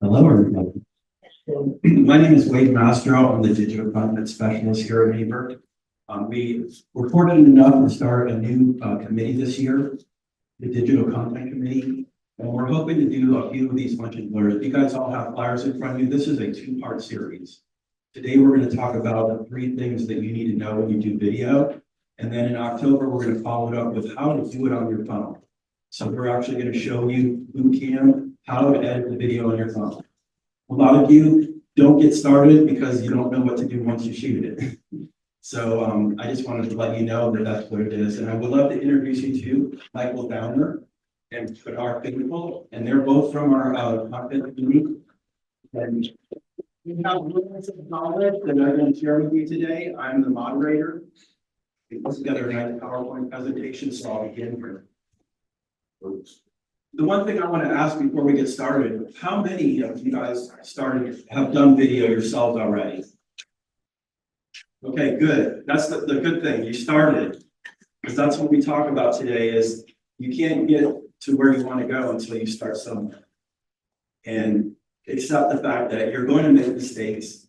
Hello, everybody. My name is Wade Mastro. I'm the digital content specialist here at NABOR. We were fortunate enough to start a new committee this year, the Digital Content Committee, and we're hoping to do a few of these luncheon blurs. You guys all have flyers in front of you. This is a two-part series. Today, we're going to talk about the 3 things that you need to know when you do video. And then in October, we're going to follow it up with how to do it on your phone. So we're actually going to show you boot camp how to edit the video on your phone. A lot of you don't get started because you don't know what to do once you shoot it. So I just wanted to let you know that that's what it is. And I would love to introduce you to Michael Downer and Bernard Finkel, and they're both from our content community. And we have little knowledge that I'm going to share with you today. I'm the moderator. We put together a nice PowerPoint presentation, so I'll begin here. The one thing I want to ask before we get started, how many of you guys have done video yourselves already? Okay, good. That's the good thing. You started. Because that's what we talk about today is you can't get to where you want to go until you start somewhere. And accept the fact that you're going to make mistakes,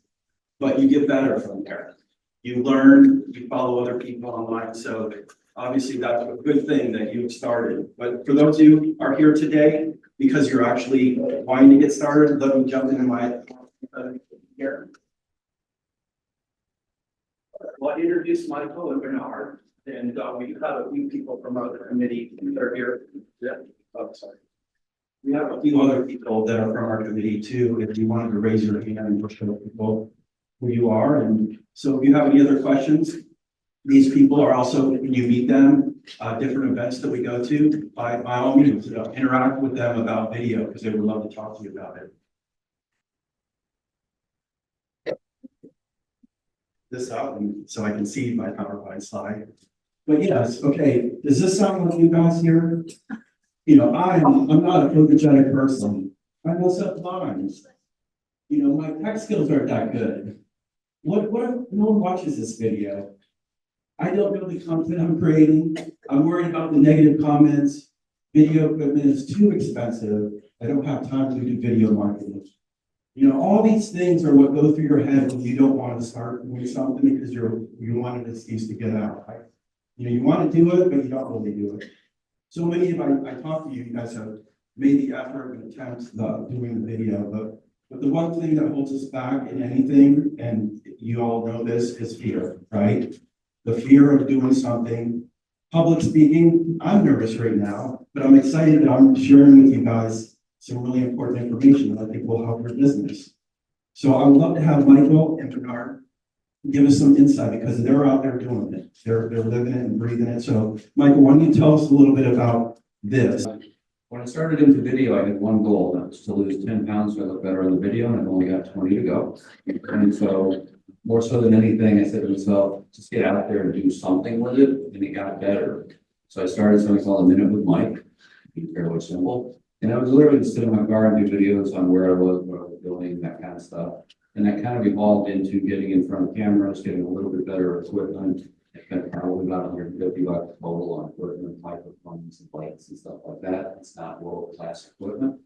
but you get better from there. You learn, you follow other people online. So obviously that's a good thing that you've started. But for those of you who are here today, because you're actually wanting to get started, let me jump into my here. Well, I introduced Michael and Bernard, and we have a few people from our committee that are here. Yeah. Oh, sorry. We have a few other people that are from our committee too. If you wanted to raise your hand and show people who you are, and so if you have any other questions, these people are also, when you meet them, different events that we go to, by all means, interact with them about video because they would love to talk to you about it. This out and so I can see my PowerPoint slide. But yes, okay. Does this sound like you guys here? You know, I'm not a photogenic person. I mess up lines. You know, my tech skills aren't that good. What if no one watches this video? I don't know the content I'm creating. I'm worried about the negative comments. Video equipment is too expensive. I don't have time to do video marketing. You know, all these things are what go through your head when you don't want to start doing something because you want an excuse to get out. Right? You know, you want to do it, but you don't really do it. So many of I talk to you, you guys have made the effort and attempt doing the video, but the one thing that holds us back in anything, and you all know this, is fear, right? The fear of doing something. Public speaking, I'm nervous right now, but I'm excited that I'm sharing with you guys some really important information that I think will help your business. So I would love to have Michael and Bernard give us some insight because they're out there doing it. They're living it and breathing it. So Michael, why don't you tell us a little bit about this? When I started into video, I had one goal, that was to lose 10 pounds so I look better in the video, and I've only got 20 to go. And so, more so than anything, I said to myself, just get out there and do something with it, and it got better. So I started something called A Minute with Mike, fairly simple. And I was literally just sitting in my car and do videos on where I was, what I was doing, that kind of stuff. And that kind of evolved into getting in front of cameras, getting a little bit better equipment. I spent probably about $150 total on equipment, microphones and lights and stuff like that. It's not world-class equipment,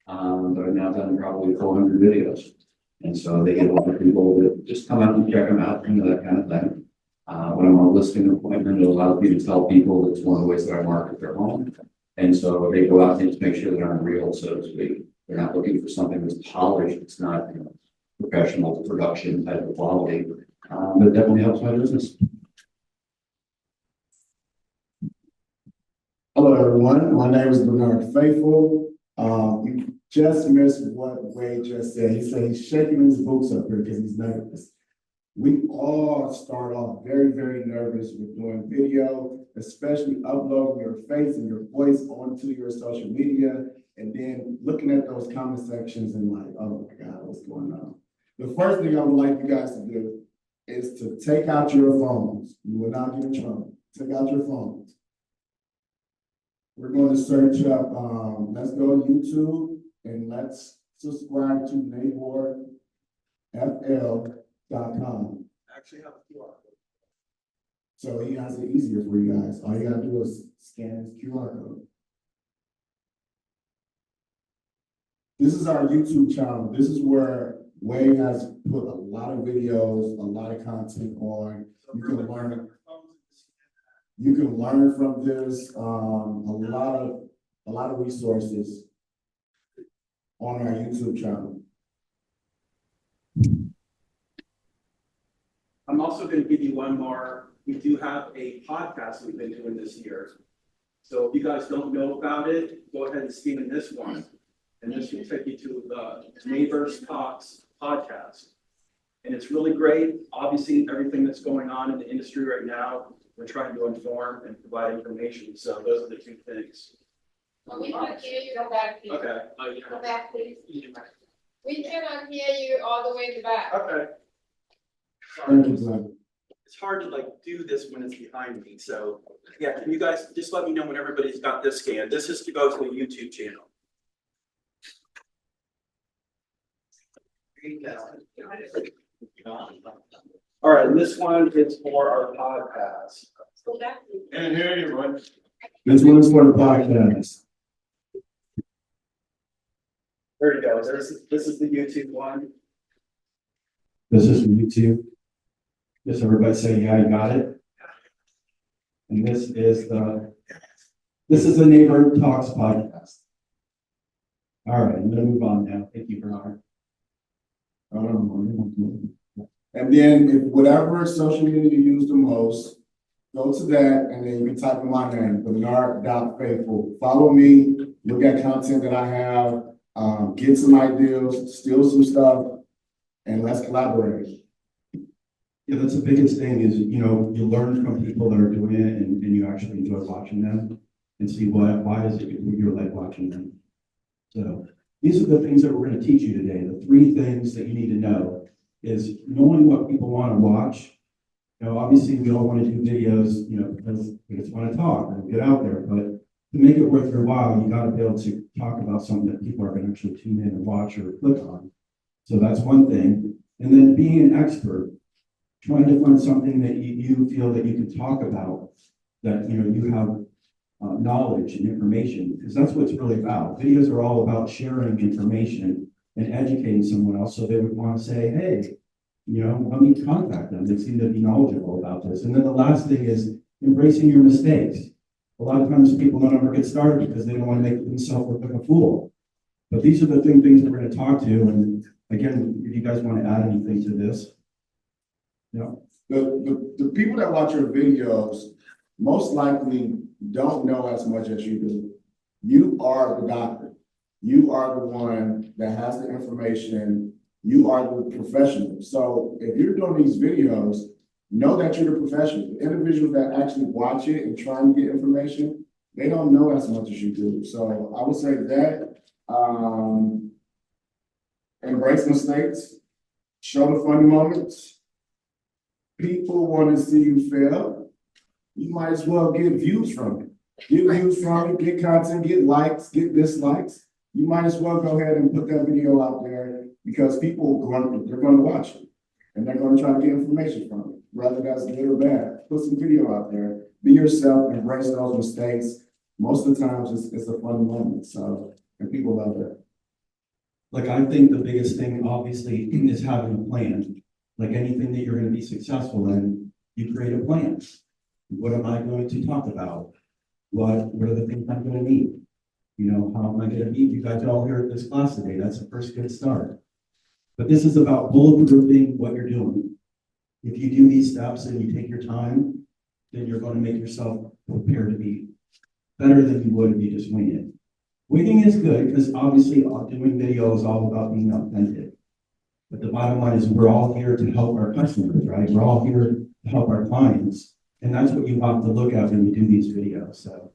but I've now done probably 400 videos. And so they get a lot of people that just come out and check them out, you know, that kind of thing. When I'm on a listing appointment, it allows me to tell people that's one of the ways that I market their home. And so they go out and to make sure that I'm real, so to speak. They're not looking for something that's polished. It's not, you know, professional production type of quality, but it definitely helps my business. Hello, everyone. My name is Bernard Faithful. You just missed what Wade just said. He said he's shaking his boots up here because he's nervous. We all start off very, very nervous with doing video, especially uploading your face and your voice onto your social media, and then looking at those comment sections and like, oh my God, what's going on? The first thing I would like you guys to do is to take out your phones. You will not get in trouble. Take out your phones. We're going to search up, let's go to YouTube and let's subscribe to NABORFL.com. Actually have a QR code. So he has it easier for you guys. All you gotta do is scan his QR code. This is our YouTube channel. This is where Wade has put a lot of videos, a lot of content on. You can learn. You can learn from this, a lot of resources on our YouTube channel. I'm also going to give you one more. We do have a podcast we've been doing this year. So if you guys don't know about it, go ahead and stream in this one. And this will take you to the Neighbors Talks podcast. And it's really great. Obviously, everything that's going on in the industry right now, we're trying to inform and provide information. So those are the two things. We cannot hear you. Go back, please. Okay. Go back, please. We cannot hear you all the way in the back. Okay. Thank you, Glenn. It's hard to like do this when it's behind me. So yeah, can you guys just let me know when everybody's got this scanned? This is to go to the YouTube channel. All right, this one is for our podcast. Go back, please. And here you go. This one is for the podcast. There you go. This is the YouTube one. This is from YouTube. Just everybody say, yeah, you got it. And this is the Neighbor Talks podcast. All right, I'm gonna move on now. Thank you, Bernard. And then if whatever social media you use the most, go to that and then you can type in my name, Bernard.Faithful. Follow me, look at content that I have, get some ideas, steal some stuff, and let's collaborate. Yeah, that's the biggest thing is, you learn from people that are doing it and you actually enjoy watching them and see why is it you're like watching them. So these are the things that we're going to teach you today. The 3 things that you need to know is knowing what people want to watch. Obviously we all want to do videos, because we just want to talk and get out there, but to make it worth your while, you got to be able to talk about something that people are going to actually tune in and watch or click on. So that's one thing. And then being an expert, trying to find something that you feel that you can talk about, that, you have knowledge and information, because that's what it's really about. Videos are all about sharing information and educating someone else, so they would want to say, hey, let me contact them. They seem to be knowledgeable about this. And then the last thing is embracing your mistakes. A lot of times people don't ever get started because they don't want to make themselves look like a fool. But these are the things that we're going to talk to. And again, if you guys want to add anything to this. The people that watch your videos most likely don't know as much as you do. You are the doctor. You are the one that has the information. You are the professional. So if you're doing these videos, know that you're the professional. The individuals that actually watch it and try and get information, they don't know as much as you do. So I would say that embrace mistakes, show the funny moments. People want to see you fail. You might as well get views from it. Get views from it, get content, get likes, get dislikes. You might as well go ahead and put that video out there because people they're going to watch it and they're going to try to get information from it, whether that's good or bad. Put some video out there. Be yourself. Embrace those mistakes. Most of the times, it's a fun moment. So, and people love it. Like, I think the biggest thing, obviously, is having a plan. Like anything that you're going to be successful in, you create a plan. What am I going to talk about? What are the things I'm going to need? How am I going to meet you guys all here at this class today? That's the first good start. But this is about bulletproofing what you're doing. If you do these steps and you take your time, then you're going to make yourself prepared to be better than you would if you just wing it. Winging is good because obviously doing video is all about being authentic. But the bottom line is we're all here to help our customers, right? We're all here to help our clients. And that's what you have to look at when you do these videos. So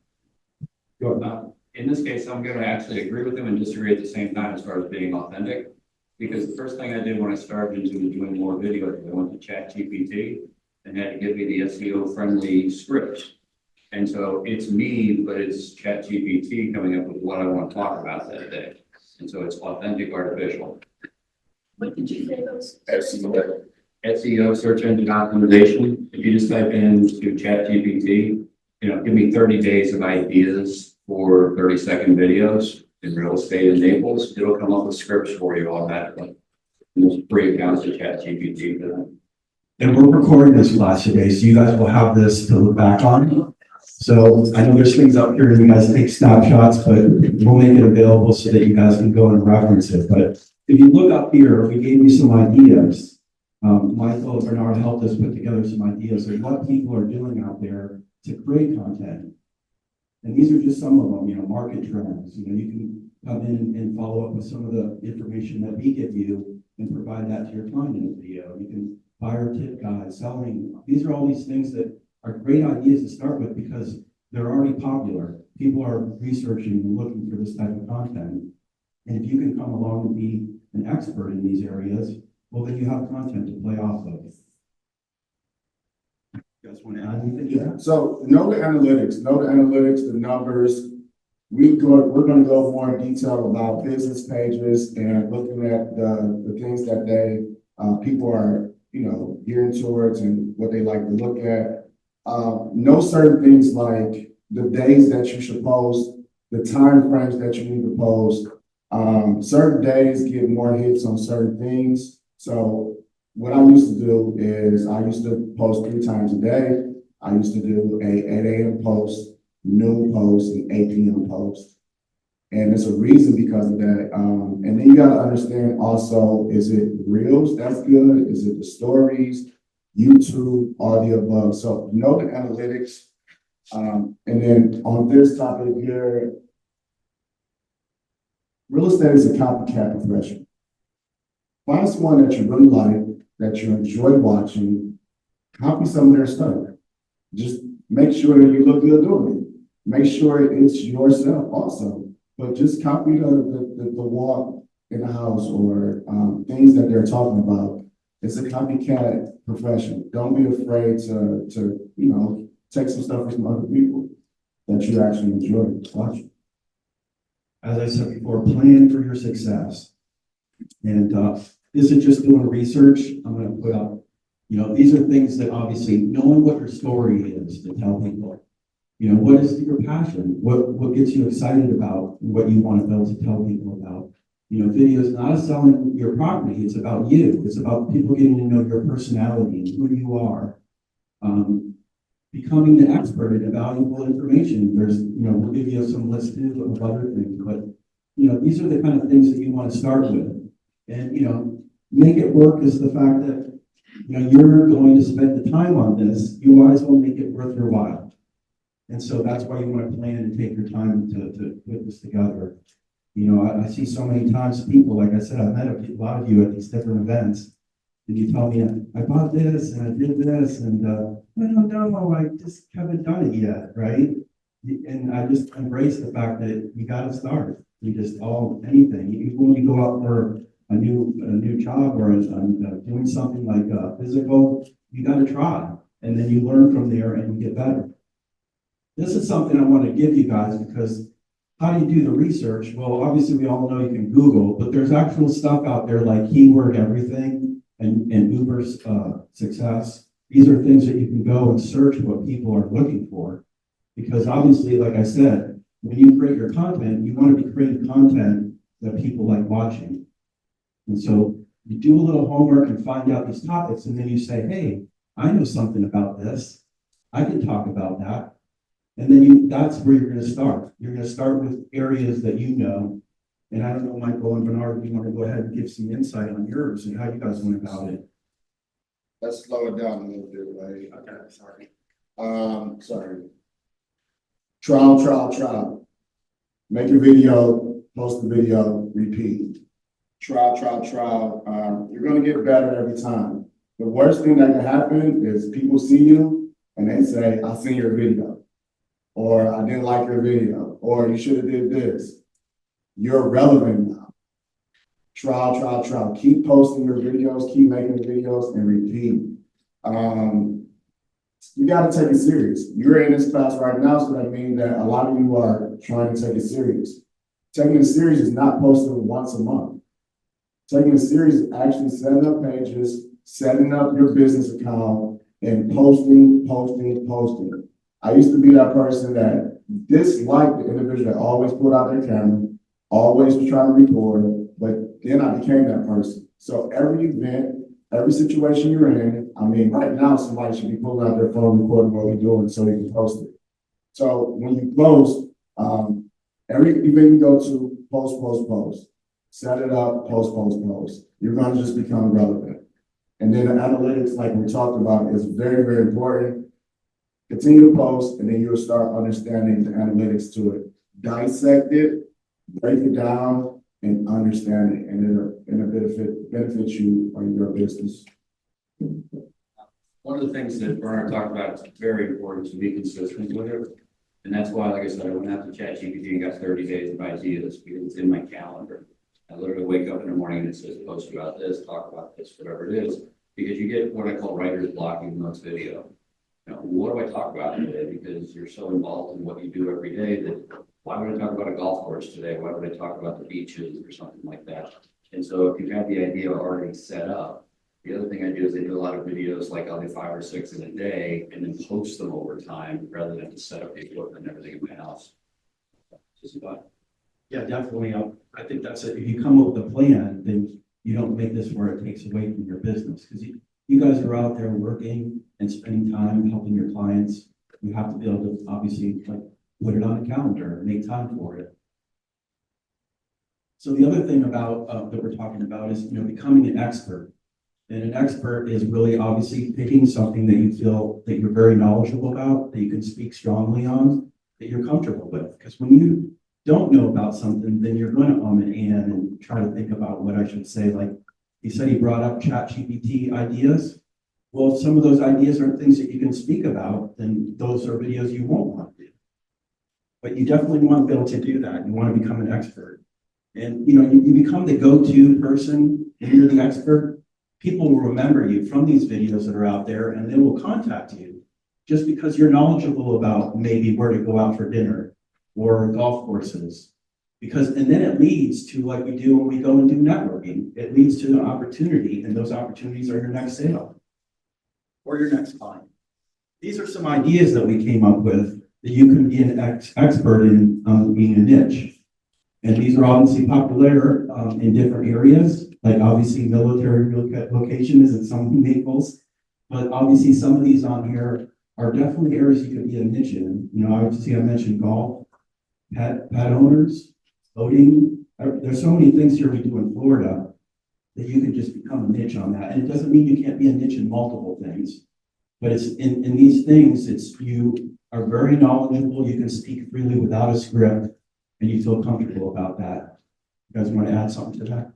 in this case, I'm going to actually agree with him and disagree at the same time as far as being authentic. Because the first thing I did when I started into doing more videos, I went to ChatGPT and had to give me the SEO friendly script. And so it's me, but it's ChatGPT coming up with what I want to talk about that day. And so it's authentic artificial. What did you say those? SEO, search engine optimization. If you just type into ChatGPT, give me 30 days of ideas for 30-second videos. in real estate in Naples, it'll come up with scripts for you automatically. And there's free accounts to ChatGPT for them. And we're recording this class today, so you guys will have this to look back on. So I know there's things up here and you guys take snapshots, but we'll make it available so that you guys can go and reference it. But if you look up here, we gave you some ideas. Michael and Bernard helped us put together some ideas of what people are doing out there to create content. And these are just some of them, market trends. You can come in and follow up with some of the information that we give you and provide that to your client in the video. You can buyer tip guide, selling. These are all these things that are great ideas to start with because they're already popular. People are researching and looking for this type of content. And if you can come along and be an expert in these areas, well, then you have content to play off of. You guys want to add anything to that? So know the analytics, the numbers. We're gonna go more in detail about business pages and looking at the things that people are, gearing towards and what they like to look at. Know certain things like the days that you should post, the time frames that you need to post. Certain days get more hits on certain things. So what I used to do is I used to post 3 times a day. I used to do a 8 a.m. post, noon post, and 8 p.m. post. And there's a reason because of that. And then you got to understand also, is it reels? That's good. Is it the stories, YouTube, all the above? So know the analytics. And then on this topic here, real estate is a copycat profession. Find someone that you really like, that you enjoy watching, copy some of their stuff. Just make sure that you look good doing it. Make sure it's yourself also. But just copy the walk in the house or things that they're talking about. It's a copycat profession. Don't be afraid to take some stuff from other people that you actually enjoy watching. As I said before, plan for your success. And this is just doing research. I'm going to put up, these are things that obviously knowing what your story is to tell people. What is your passion? What gets you excited about what you want to be able to tell people about? Video is not selling your property. It's about you. It's about people getting to know your personality and who you are. Becoming the expert in valuable information. We'll give you some list too of other things, but these are the kind of things that you want to start with. And make it work is the fact that you're going to spend the time on this. You might as well make it worth your while. And so that's why you want to plan and take your time to put this together. I see so many times people, like I said, I've met a lot of you at these different events, and you tell me, I bought this and I did this, and no, I just haven't done it yet, right? And I just embrace the fact that you got to start. Anything. Even when you go out for a new job or doing something like physical, you got to try, and then you learn from there and you get better. This is something I want to give you guys because how do you do the research? Well, obviously we all know you can Google, but there's actual stuff out there like keyword everything and Uber's success. These are things that you can go and search what people are looking for. Because obviously, like I said, when you create your content, you want to be creating content that people like watching. And so you do a little homework and find out these topics, and then you say, hey, I know something about this. I can talk about that. And then that's where you're going to start. You're going to start with areas that you know. And I don't know, Michael and Bernard, if you want to go ahead and give some insight on yours and how you guys went about it. Let's slow it down a little bit, right? Okay, sorry. Sorry. Trial. Make a video, post a video, repeat. Trial. You're going to get better every time. The worst thing that can happen is people see you and they say, I seen your video. Or I didn't like your video, or you should have did this. You're relevant now. Trial. Keep posting your videos, keep making the videos, and repeat. You got to take it serious. You're in this class right now, so that means that a lot of you are trying to take it serious. Taking it serious is not posting once a month. Taking it serious is actually setting up pages, setting up your business account, and posting. I used to be that person that disliked the individual that always pulled out their camera, always was trying to record, but then I became that person. So every event, every situation you're in, I mean, right now, somebody should be pulling out their phone, recording what we're doing so they can post it. So when you post, every event you go to, post. Set it up, post. You're gonna just become relevant. And then the analytics, like we talked about, is very, very important. Continue to post, and then you'll start understanding the analytics to it. Dissect it, break it down, and understand it, and it benefits you or your business. One of the things that Bernard talked about, it's very important to be consistent with it. And that's why, like I said, I went out to ChatGPT and got 30 days of ideas because it's in my calendar. I literally wake up in the morning and it says, post about this, talk about this, whatever it is, because you get what I call writer's block even though it's video. You know, what do I talk about today? Because you're so involved in what you do every day that why would I talk about a golf course today? Why would I talk about the beaches or something like that? And so if you have the idea already set up, the other thing I do is I do a lot of videos, like I'll do 5 or 6 in a day and then post them over time rather than to set up the equipment and everything in my house. Just about. Yeah, definitely. I think that's it. If you come up with a plan, then you don't make this where it takes away from your business. Because you guys are out there working and spending time helping your clients. You have to be able to obviously like put it on a calendar and make time for it. So the other thing about that we're talking about is, you know, becoming an expert. And an expert is really obviously picking something that you feel that you're very knowledgeable about, that you can speak strongly on, that you're comfortable with. Because when you don't know about something, then you're going to and try to think about what I should say. Like he said, he brought up ChatGPT ideas. Well, if some of those ideas aren't things that you can speak about, then those are videos you won't want to do. But you definitely want to be able to do that. You want to become an expert. And you know, you become the go-to person, and you're the expert. People will remember you from these videos that are out there, and they will contact you just because you're knowledgeable about maybe where to go out for dinner or golf courses. And then it leads to like we do when we go and do networking. It leads to an opportunity, and those opportunities are your next sale or your next client. These are some ideas that we came up with that you can be an expert in being a niche. And these are obviously popular in different areas. Like obviously military location isn't some vehicles, but obviously some of these on here are definitely areas you could be a niche in. You know, obviously I mentioned golf, pet owners, boating. There's so many things here we do in Florida that you can just become a niche on that. And it doesn't mean you can't be a niche in multiple things, but it's in these things, it's you are very knowledgeable. You can speak freely without a script and you feel comfortable about that. You guys want to add something to that?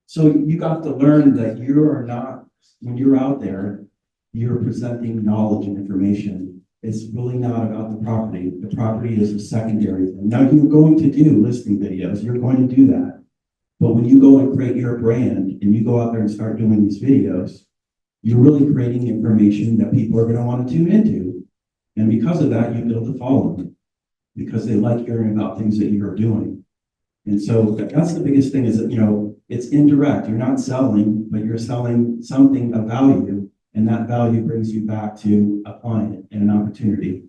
So you got to learn that you are not, when you're out there, you're presenting knowledge and information. It's really not about the property. The property is a secondary thing. Now you're going to do listing videos. You're going to do that. But when you go and create your brand and you go out there and start doing these videos, you're really creating information that people are going to want to tune into. And because of that, you build a following because they like hearing about things that you're doing. And so that's the biggest thing is that, you know, it's indirect. You're not selling, but you're selling something of value. And that value brings you back to a client and an opportunity.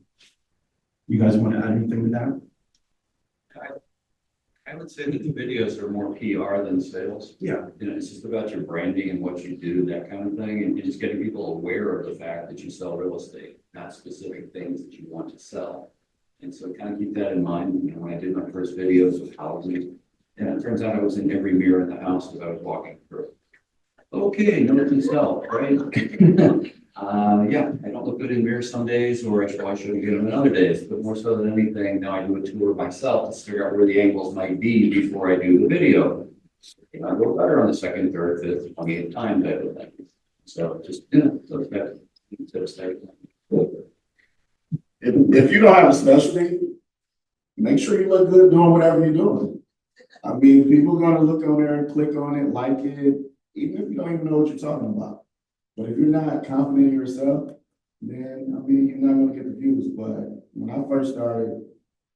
You guys want to add anything to that? I would say that the videos are more PR than sales. Yeah. You know, it's just about your branding and what you do, that kind of thing, and just getting people aware of the fact that you sell real estate, not specific things that you want to sell. And so kind of keep that in mind. You know, when I did my first videos of housing, and it turns out I was in every mirror in the house that I was walking through. Okay, note to self, right? Yeah, I don't look good in mirrors some days, or I shouldn't get them in other days, but more so than anything, now I do a tour myself to figure out where the angles might be before I do the video. You know, I go better on the second, third, fifth, 20th time type of thing. So just, you know, so that instead of saying. If you don't have a specialty, make sure you look good doing whatever you're doing. I mean, people are gonna look on there and click on it, like it, even if you don't even know what you're talking about. But if you're not confident in yourself, then, I mean, you're not gonna get the views. But when I first started,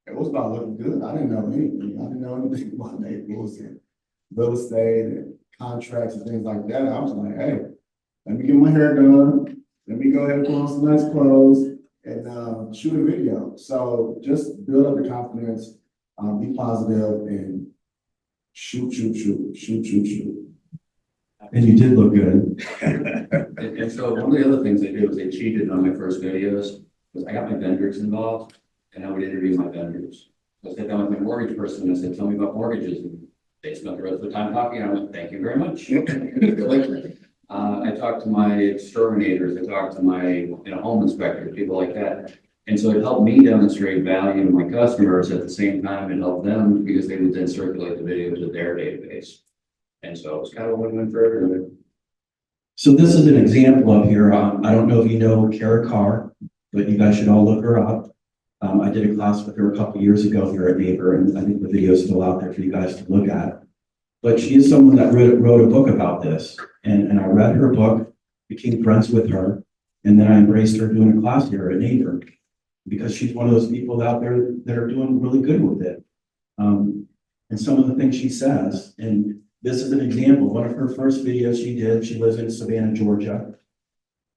it was about looking good. I didn't know anything. I didn't know anything about neighborhoods and real estate and contracts and things like that. I was like, hey, let me get my hair done. Let me go ahead and put on some nice clothes and shoot a video. So just build up the confidence, be positive, and shoot. And you did look good. And so one of the other things they did was they cheated on my first videos, because I got my vendors involved, and I would interview my vendors. So I sat down with my mortgage person, and I said, tell me about mortgages, and they spent the rest of the time talking, and I went, thank you very much. I talked to my exterminators, I talked to my home inspectors, people like that. And so it helped me demonstrate value to my customers. At the same time, it helped them because they would then circulate the video to their database. And so it's kind of a win-win for everyone. So this is an example up here. I don't know if you know Kara Carr, but you guys should all look her up. I did a class with her a couple years ago here at NABOR, and I think the video is still out there for you guys to look at. But she is someone that wrote a book about this, and I read her book, became friends with her, and then I embraced her doing a class here at NABOR because she's one of those people out there that are doing really good with it. And some of the things she says, and this is an example. One of her first videos she did, she lives in Savannah, Georgia.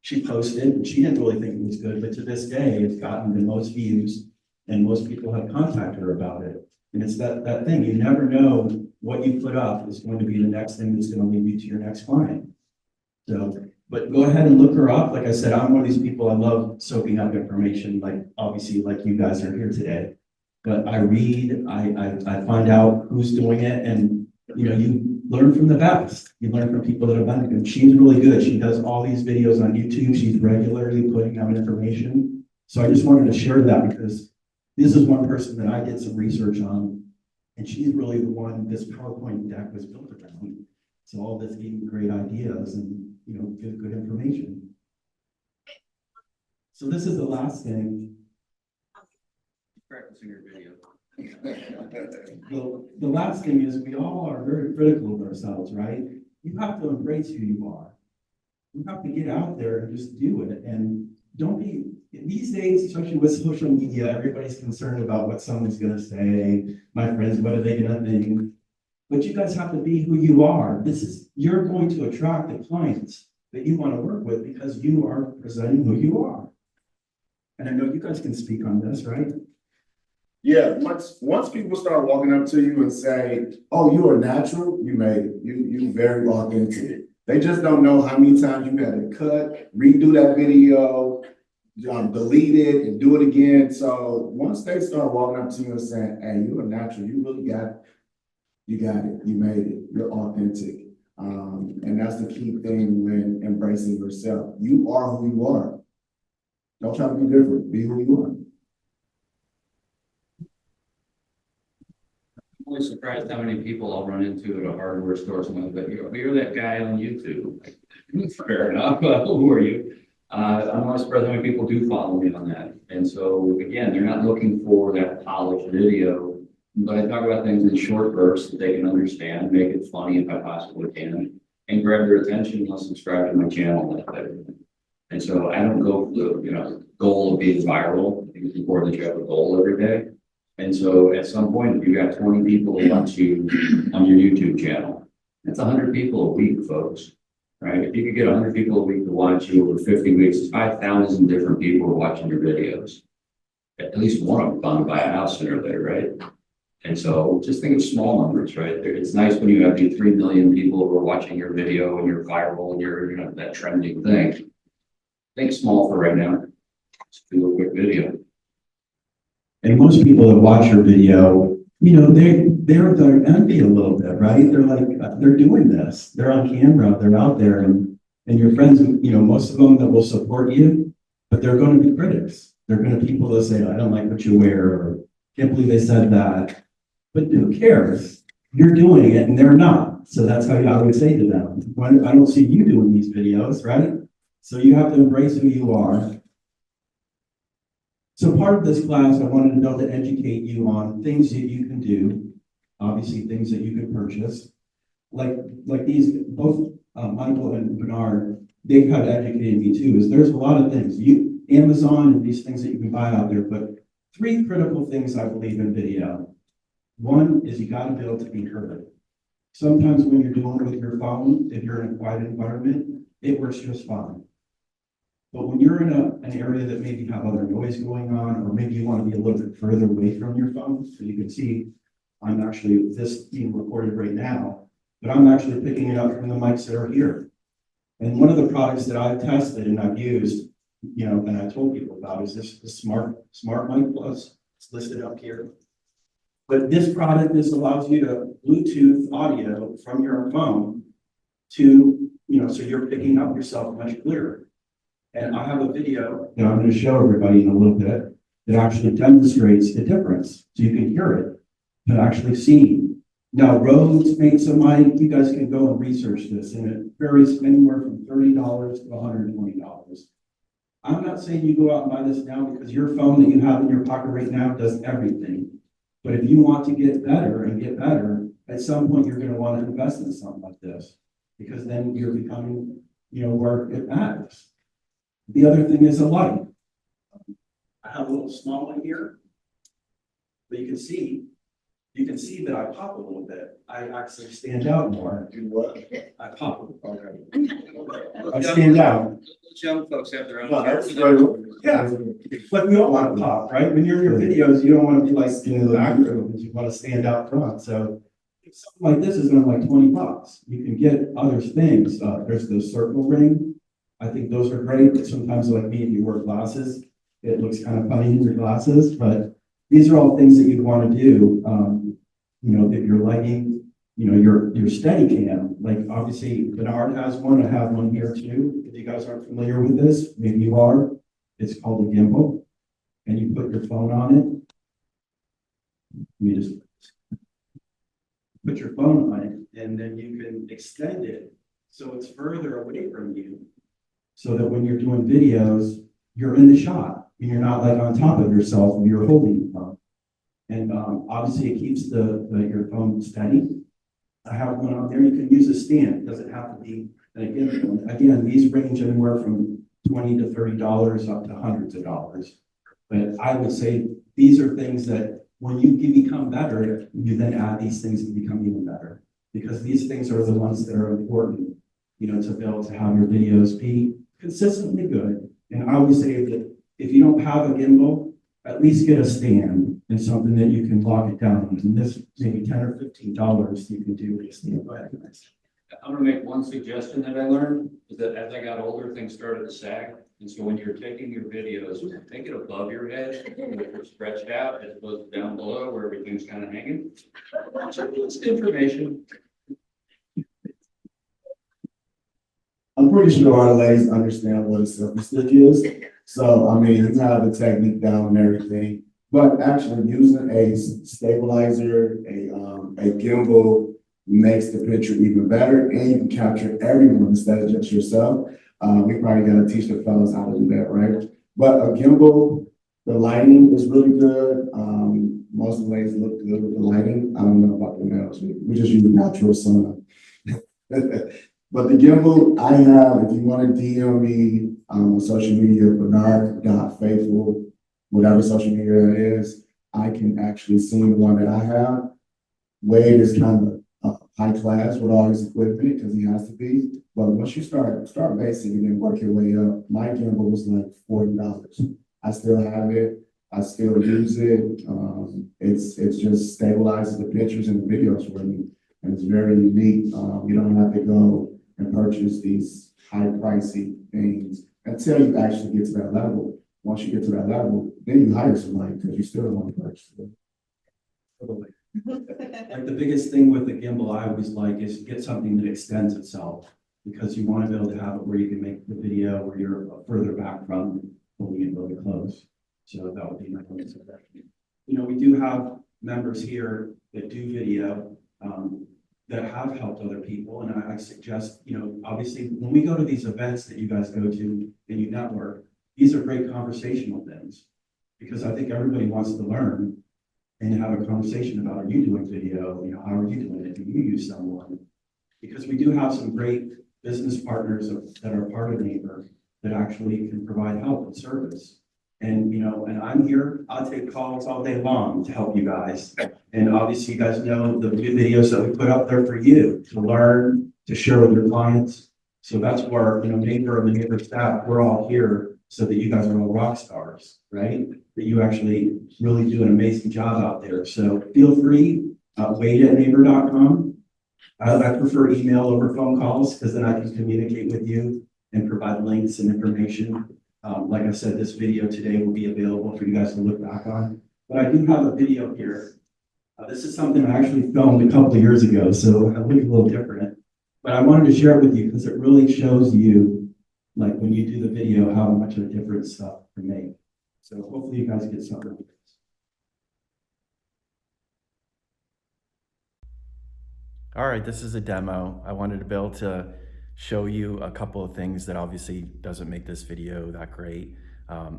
She posted, and she didn't really think it was good, but to this day, it's gotten the most views, and most people have contacted her about it. And it's that thing, you never know what you put up is going to be the next thing that's going to lead you to your next client. So, but go ahead and look her up. Like I said, I'm one of these people, I love soaking up information, like obviously like you guys are here today. But I read, I find out who's doing it, and you learn from the best. You learn from people that have done it. And she's really good. She does all these videos on YouTube. She's regularly putting out information. So I just wanted to share that because this is one person that I did some research on, and she's really the one this PowerPoint deck was built around. So all this gave me great ideas and good information. So this is the last thing. Practicing your video. The last thing is we all are very critical of ourselves, right? You have to embrace who you are. You have to get out there and just do it. And don't be, these days, especially with social media, everybody's concerned about what someone's going to say. My friends, what are they going to think? But you guys have to be who you are. You're going to attract the clients that you want to work with because you are presenting who you are. And I know you guys can speak on this, right? Yeah, once people start walking up to you and say, "Oh, you are natural," you made it. You very authentic. They just don't know how many times you had to cut, redo that video, delete it, and do it again. So once they start walking up to you and saying, "Hey, you are natural. You really got it. You got it. You made it. You're authentic." And that's the key thing when embracing yourself. You are who you are. Don't try to be different. Be who you are. I'm always surprised how many people I'll run into at a hardware store. Someone like, you're that guy on YouTube. Like, fair enough. Who are you? I'm always surprised how many people do follow me on that. And so again, they're not looking for that polished video, but I talk about things in short bursts that they can understand, make it funny if I possibly can, and grab their attention. They'll subscribe to my channel like that. And so I don't go for the goal of being viral. I think it's important that you have a goal every day. And so at some point, if you got 20 people who watch you on your YouTube channel, that's 100 people a week, folks, right? If you could get 100 people a week to watch you over 50 weeks, it's 5,000 different people who are watching your videos. At least one of them bound to buy a house sooner or later, right? And so just think of small numbers, right? It's nice when you have the 3 million people who are watching your video and you're viral and you're that trending thing. Think small for right now. Just do a quick video. And most people that watch your video, they're envy a little bit, right? They're like, they're doing this. They're on camera. They're out there, and your friends, most of them that will support you, but they're going to be critics. They're going to be people that say, "I don't like what you wear," or "Can't believe they said that." But who cares? You're doing it, and they're not. So that's how I would say to them, "When I don't see you doing these videos, right?" So you have to embrace who you are. So part of this class, I wanted to know to educate you on things that you can do, obviously things that you can purchase. Like these, both Michael and Bernard, they kind of educated me too, is there's a lot of things. Amazon and these things that you can buy out there, but 3 critical things I believe in video. One is you gotta be able to be heard. Sometimes when you're doing it with your phone, if you're in a quiet environment, it works just fine. But when you're in an area that maybe have other noise going on, or maybe you want to be a little bit further away from your phone, so you can see, I'm actually, this being recorded right now, but I'm actually picking it up from the mics that are here. And one of the products that I've tested and I've used, and I told people about is this smart mic plus. It's listed up here. But this product, allows you to Bluetooth audio from your phone to, so you're picking up yourself much clearer. And I have a video that I'm going to show everybody in a little bit that actually demonstrates the difference. So you can hear it, but actually see. Now, Rhodes makes a mic. You guys can go and research this, and it varies anywhere from $30 to $120. I'm not saying you go out and buy this now because your phone that you have in your pocket right now does everything. But if you want to get better and get better, at some point you're going to want to invest in something like this, because then you're becoming, where it matters. The other thing is a light. I have a little small one here, but you can see that I pop a little bit. I actually stand out more. Do what? I pop. Okay. I stand out. Young folks have their own. No, that's right. Yeah. But we all want to pop, right? When you're in your videos, you don't want to be like in the background, you want to stand out front. So something like this is only like $20. You can get other things. There's the circle ring. I think those are great, but sometimes like me, if you wear glasses, it looks kind of funny in your glasses, but these are all things that you'd want to do. If you're lighting, your steady cam, like obviously Bernard has one, I have one here too. If you guys aren't familiar with this, maybe you are. It's called a gimbal, and you put your phone on it. You just put your phone on it, and then you can extend it so it's further away from you, so that when you're doing videos, you're in the shot and you're not like on top of yourself when you're holding the phone. And obviously it keeps your phone steady. I have one on there. You can use a stand. It doesn't have to be, and again, these range anywhere from $20 to $30 up to hundreds of dollars. But I would say these are things that when you become better, you then add these things to become even better, because these things are the ones that are important, to be able to have your videos be consistently good. And I always say that if you don't have a gimbal, at least get a stand and something that you can lock it down. And this maybe $10 or $15 you can do with a stand. I'm gonna make one suggestion that I learned, is that as I got older, things started to sag. And so when you're taking your videos, take it above your head, and if you're stretched out, as opposed to down below where everything's kind of hanging. So just information. I'm pretty sure our ladies understand what a selfie stick is. So, I mean, you have the technique down and everything, but actually using a stabilizer, a gimbal makes the picture even better, and you can capture everyone instead of just yourself. We probably gotta teach the fellas how to do that, right? But a gimbal, the lighting is really good. Most of the ladies look good with the lighting. I don't know about the males. We just use natural sun. But the gimbal I have, if you want to DM me on social media, Bernard.faithful, whatever social media it is, I can actually see the one that I have. Wade is kind of high class with all his equipment because he has to be. But once you start basic and then work your way up, my gimbal was like $40. I still have it. I still use it. It's just stabilizes the pictures and the videos for me. And it's very unique. You don't have to go and purchase these high pricey things until you actually get to that level. Once you get to that level, then you hire somebody because you still don't want to purchase it. Like the biggest thing with the gimbal I always like is get something that extends itself, because you want to be able to have it where you can make the video where you're further back from holding it really close. So that would be my only suggestion. We do have members here that do video, that have helped other people. And I suggest, obviously when we go to these events that you guys go to and you network, these are great conversational things, because I think everybody wants to learn and have a conversation about, are you doing video? How are you doing it? Do you use someone? Because we do have some great business partners that are part of NABOR that actually can provide help and service. And, and I'm here, I'll take calls all day long to help you guys. And obviously you guys know the videos that we put up there for you to learn, to share with your clients. So that's where, NABOR and the NABOR staff, we're all here so that you guys are all rock stars, right? That you actually really do an amazing job out there. So feel free, wade@nabor.com. I prefer email over phone calls because then I can communicate with you and provide links and information. Like I said, this video today will be available for you guys to look back on. But I do have a video here. This is something I actually filmed a couple of years ago, so I look a little different. But I wanted to share it with you because it really shows you, like when you do the video, how much of a difference stuff can make. So hopefully you guys get something out of this. All right, this is a demo. I wanted to be able to show you a couple of things that obviously doesn't make this video that great.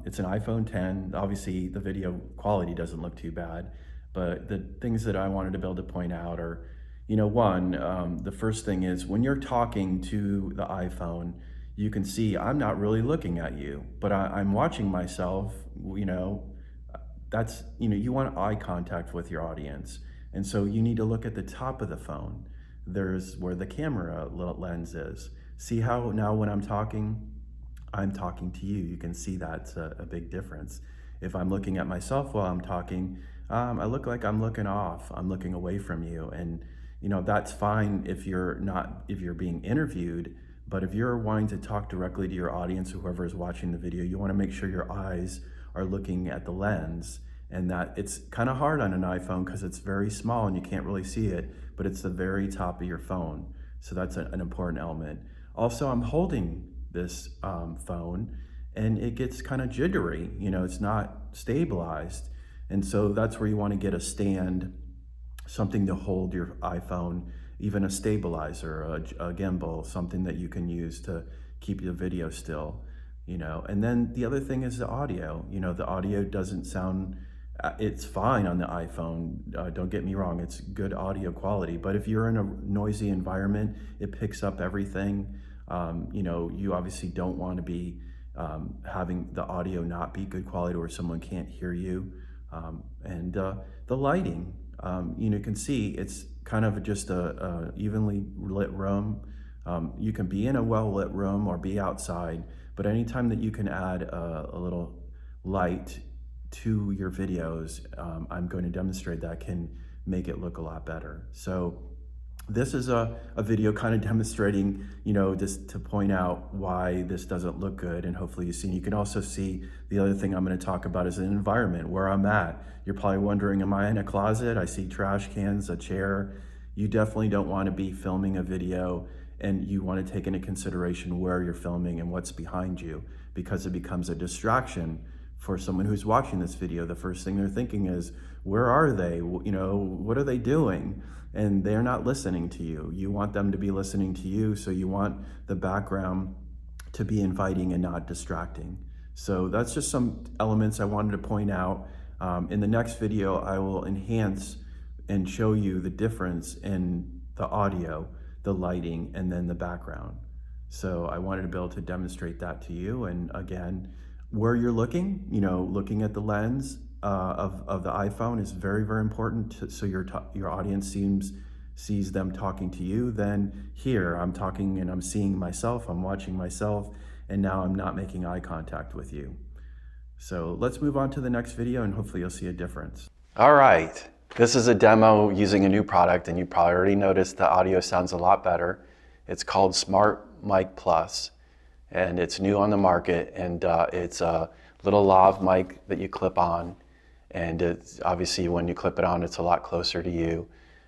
It's an iPhone 10. Obviously, the video quality doesn't look too bad, but the things that I wanted to be able to point out are, the first thing is when you're talking to the iPhone, you can see I'm not really looking at you, but I'm watching myself, that's, you want eye contact with your audience. And so you need to look at the top of the phone. There's where the camera lens is. See how now when I'm talking to you. You can see that's a big difference. If I'm looking at myself while I'm talking, I look like I'm looking off. I'm looking away from you. And that's fine if you're being interviewed, but if you're wanting to talk directly to your audience, whoever is watching the video, you want to make sure your eyes are looking at the lens. And that it's kind of hard on an iPhone because it's very small and you can't really see it, but it's the very top of your phone. So that's an important element. Also, I'm holding this phone and it gets kind of jittery, it's not stabilized. And so that's where you want to get a stand, something to hold your iPhone, even a stabilizer, a gimbal, something that you can use to keep the video still, And then the other thing is the audio. The audio doesn't sound, it's fine on the iPhone, don't get me wrong, it's good audio quality, but if you're in a noisy environment, it picks up everything. You obviously don't want to be having the audio not be good quality where someone can't hear you. And the lighting, you can see it's kind of just a evenly lit room. You can be in a well-lit room or be outside, but anytime that you can add a little light to your videos, I'm going to demonstrate that can make it look a lot better. So this is a video kind of demonstrating, just to point out why this doesn't look good, and hopefully you see. You can also see the other thing I'm going to talk about is an environment where I'm at. You're probably wondering, am I in a closet? I see trash cans, a chair. You definitely don't want to be filming a video, and you want to take into consideration where you're filming and what's behind you, because it becomes a distraction for someone who's watching this video. The first thing they're thinking is, where are they? What are they doing? And they're not listening to you. You want them to be listening to you, so you want the background to be inviting and not distracting. So that's just some elements I wanted to point out. In the next video, I will enhance and show you the difference in the audio, the lighting, and then the background. So I wanted to be able to demonstrate that to you. And again, where you're looking, looking at the lens of the iPhone is very, very important. So your audience sees them talking to you. Then here I'm talking and I'm seeing myself, I'm watching myself, and now I'm not making eye contact with you. So let's move on to the next video and hopefully you'll see a difference. All right, this is a demo using a new product, and you probably already noticed the audio sounds a lot better. It's called Smart Mic Plus, and it's new on the market, and it's a little lav mic that you clip on, and it's obviously when you clip it on, it's a lot closer to you.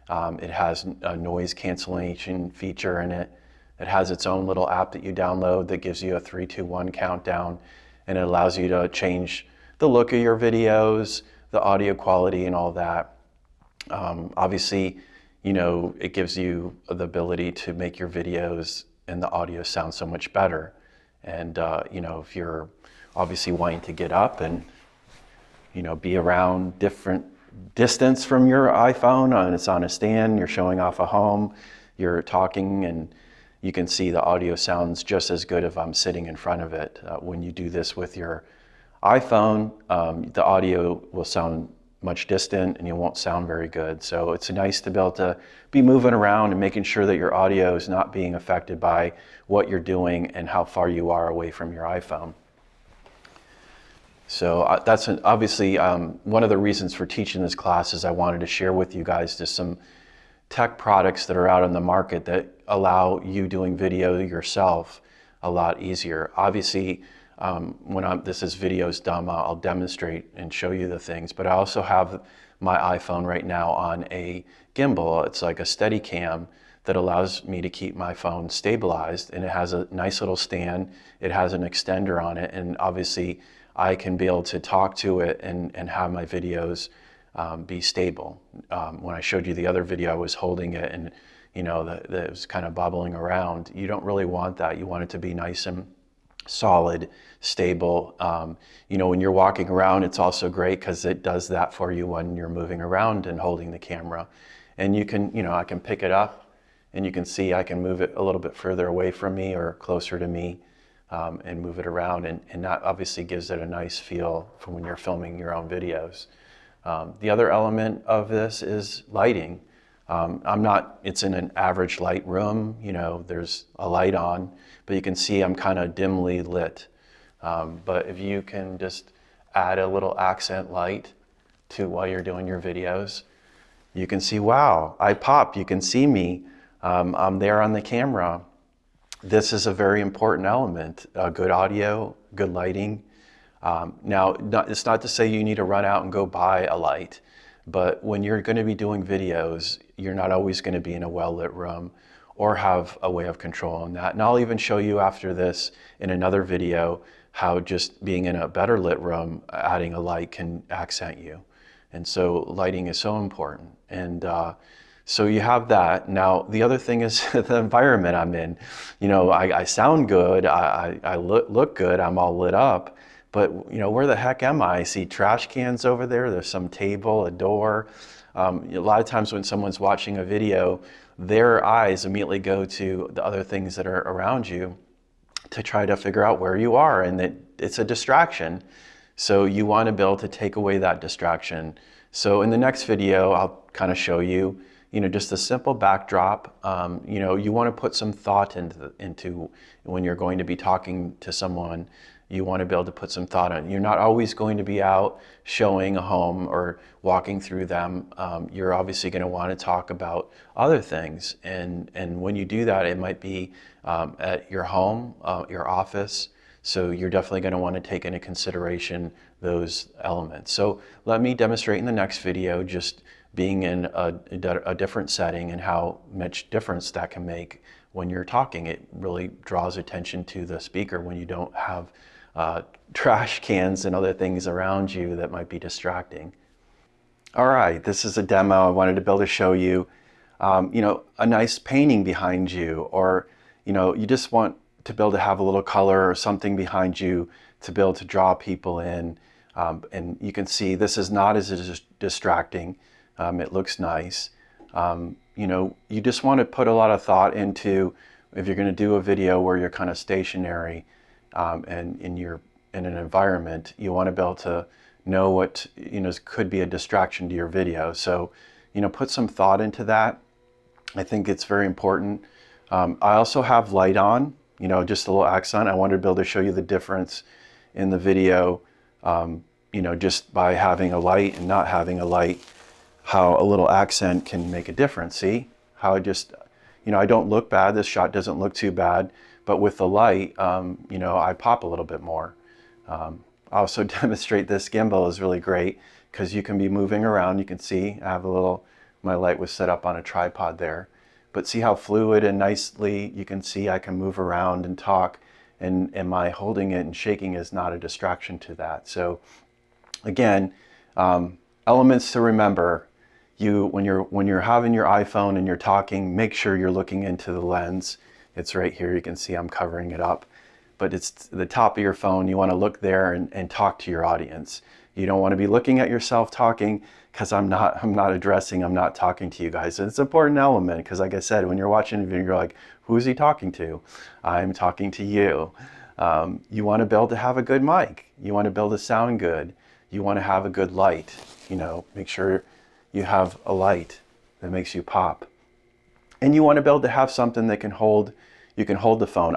It has a noise cancellation feature in it. It has its own little app that you download that gives you a 3, 2, 1 countdown, and it allows you to change the look of your videos, the audio quality, and all that. Obviously, it gives you the ability to make your videos and the audio sound so much better. And, if you're obviously wanting to get up and, be around different distance from your iPhone, and it's on a stand, you're showing off a home, you're talking, and you can see the audio sounds just as good if I'm sitting in front of it. When you do this with your iPhone, the audio will sound much distant and you won't sound very good. So it's nice to be able to be moving around and making sure that your audio is not being affected by what you're doing and how far you are away from your iPhone. So that's obviously one of the reasons for teaching this class is I wanted to share with you guys just some tech products that are out on the market that allow you doing video yourself a lot easier. Obviously, this is videos done, I'll demonstrate and show you the things, but I also have my iPhone right now on a gimbal. It's like a Steadicam that allows me to keep my phone stabilized, and it has a nice little stand. It has an extender on it, and obviously I can be able to talk to it and have my videos be stable. When I showed you the other video, I was holding it and it was kind of bobbling around. You don't really want that. You want it to be nice and solid, stable. When you're walking around, it's also great because it does that for you when you're moving around and holding the camera. And you can, I can pick it up and you can see I can move it a little bit further away from me or closer to me. And move it around, and that obviously gives it a nice feel for when you're filming your own videos. The other element of this is lighting. It's in an average light room, there's a light on, but you can see I'm kind of dimly lit. But if you can just add a little accent light to while you're doing your videos, you can see, wow, I pop, you can see me, I'm there on the camera. This is a very important element, good audio, good lighting. Now, it's not to say you need to run out and go buy a light, but when you're going to be doing videos, you're not always going to be in a well-lit room or have a way of controlling that. And I'll even show you after this in another video how just being in a better lit room, adding a light can accent you. And so lighting is so important. And so you have that. Now, the other thing is the environment I'm in. I sound good, I look good, I'm all lit up, but where the heck am I? I see trash cans over there, there's some table, a door. A lot of times when someone's watching a video, their eyes immediately go to the other things that are around you to try to figure out where you are, and that it's a distraction. So you want to be able to take away that distraction. So in the next video, I'll kind of show you just a simple backdrop. You want to put some thought into when you're going to be talking to someone. You want to be able to put some thought on. You're not always going to be out showing a home or walking through them. You're obviously going to want to talk about other things. And when you do that, it might be at your home, your office. So you're definitely going to want to take into consideration those elements. So let me demonstrate in the next video just being in a different setting and how much difference that can make when you're talking. It really draws attention to the speaker when you don't have trash cans and other things around you that might be distracting. All right, this is a demo I wanted to be able to show you, a nice painting behind you, or you just want to be able to have a little color or something behind you to be able to draw people in. And you can see this is not as distracting. It looks nice. You just want to put a lot of thought into, if you're going to do a video where you're kind of stationary and you're in an environment, you want to be able to know what could be a distraction to your video. So put some thought into that. I think it's very important. I also have light on, just a little accent. I wanted to be able to show you the difference in the video, just by having a light and not having a light, how a little accent can make a difference. See how I don't look bad. This shot doesn't look too bad, but with the light, I pop a little bit more. I also demonstrate this gimbal is really great because you can be moving around. You can see I have my light was set up on a tripod there, but see how fluid and nicely you can see I can move around and talk, and my holding it and shaking is not a distraction to that. So again, elements to remember. When you're having your iPhone and you're talking, make sure you're looking into the lens. It's right here. You can see I'm covering it up, but it's the top of your phone. You want to look there and talk to your audience. You don't want to be looking at yourself talking, because I'm not talking to you guys. It's an important element because, like I said, when you're watching a video, you're like, who's he talking to? I'm talking to you. You want to be able to have a good mic. You want to be able to sound good. You want to have a good light. make sure you have a light that makes you pop. And you want to be able to have something that you can hold the phone.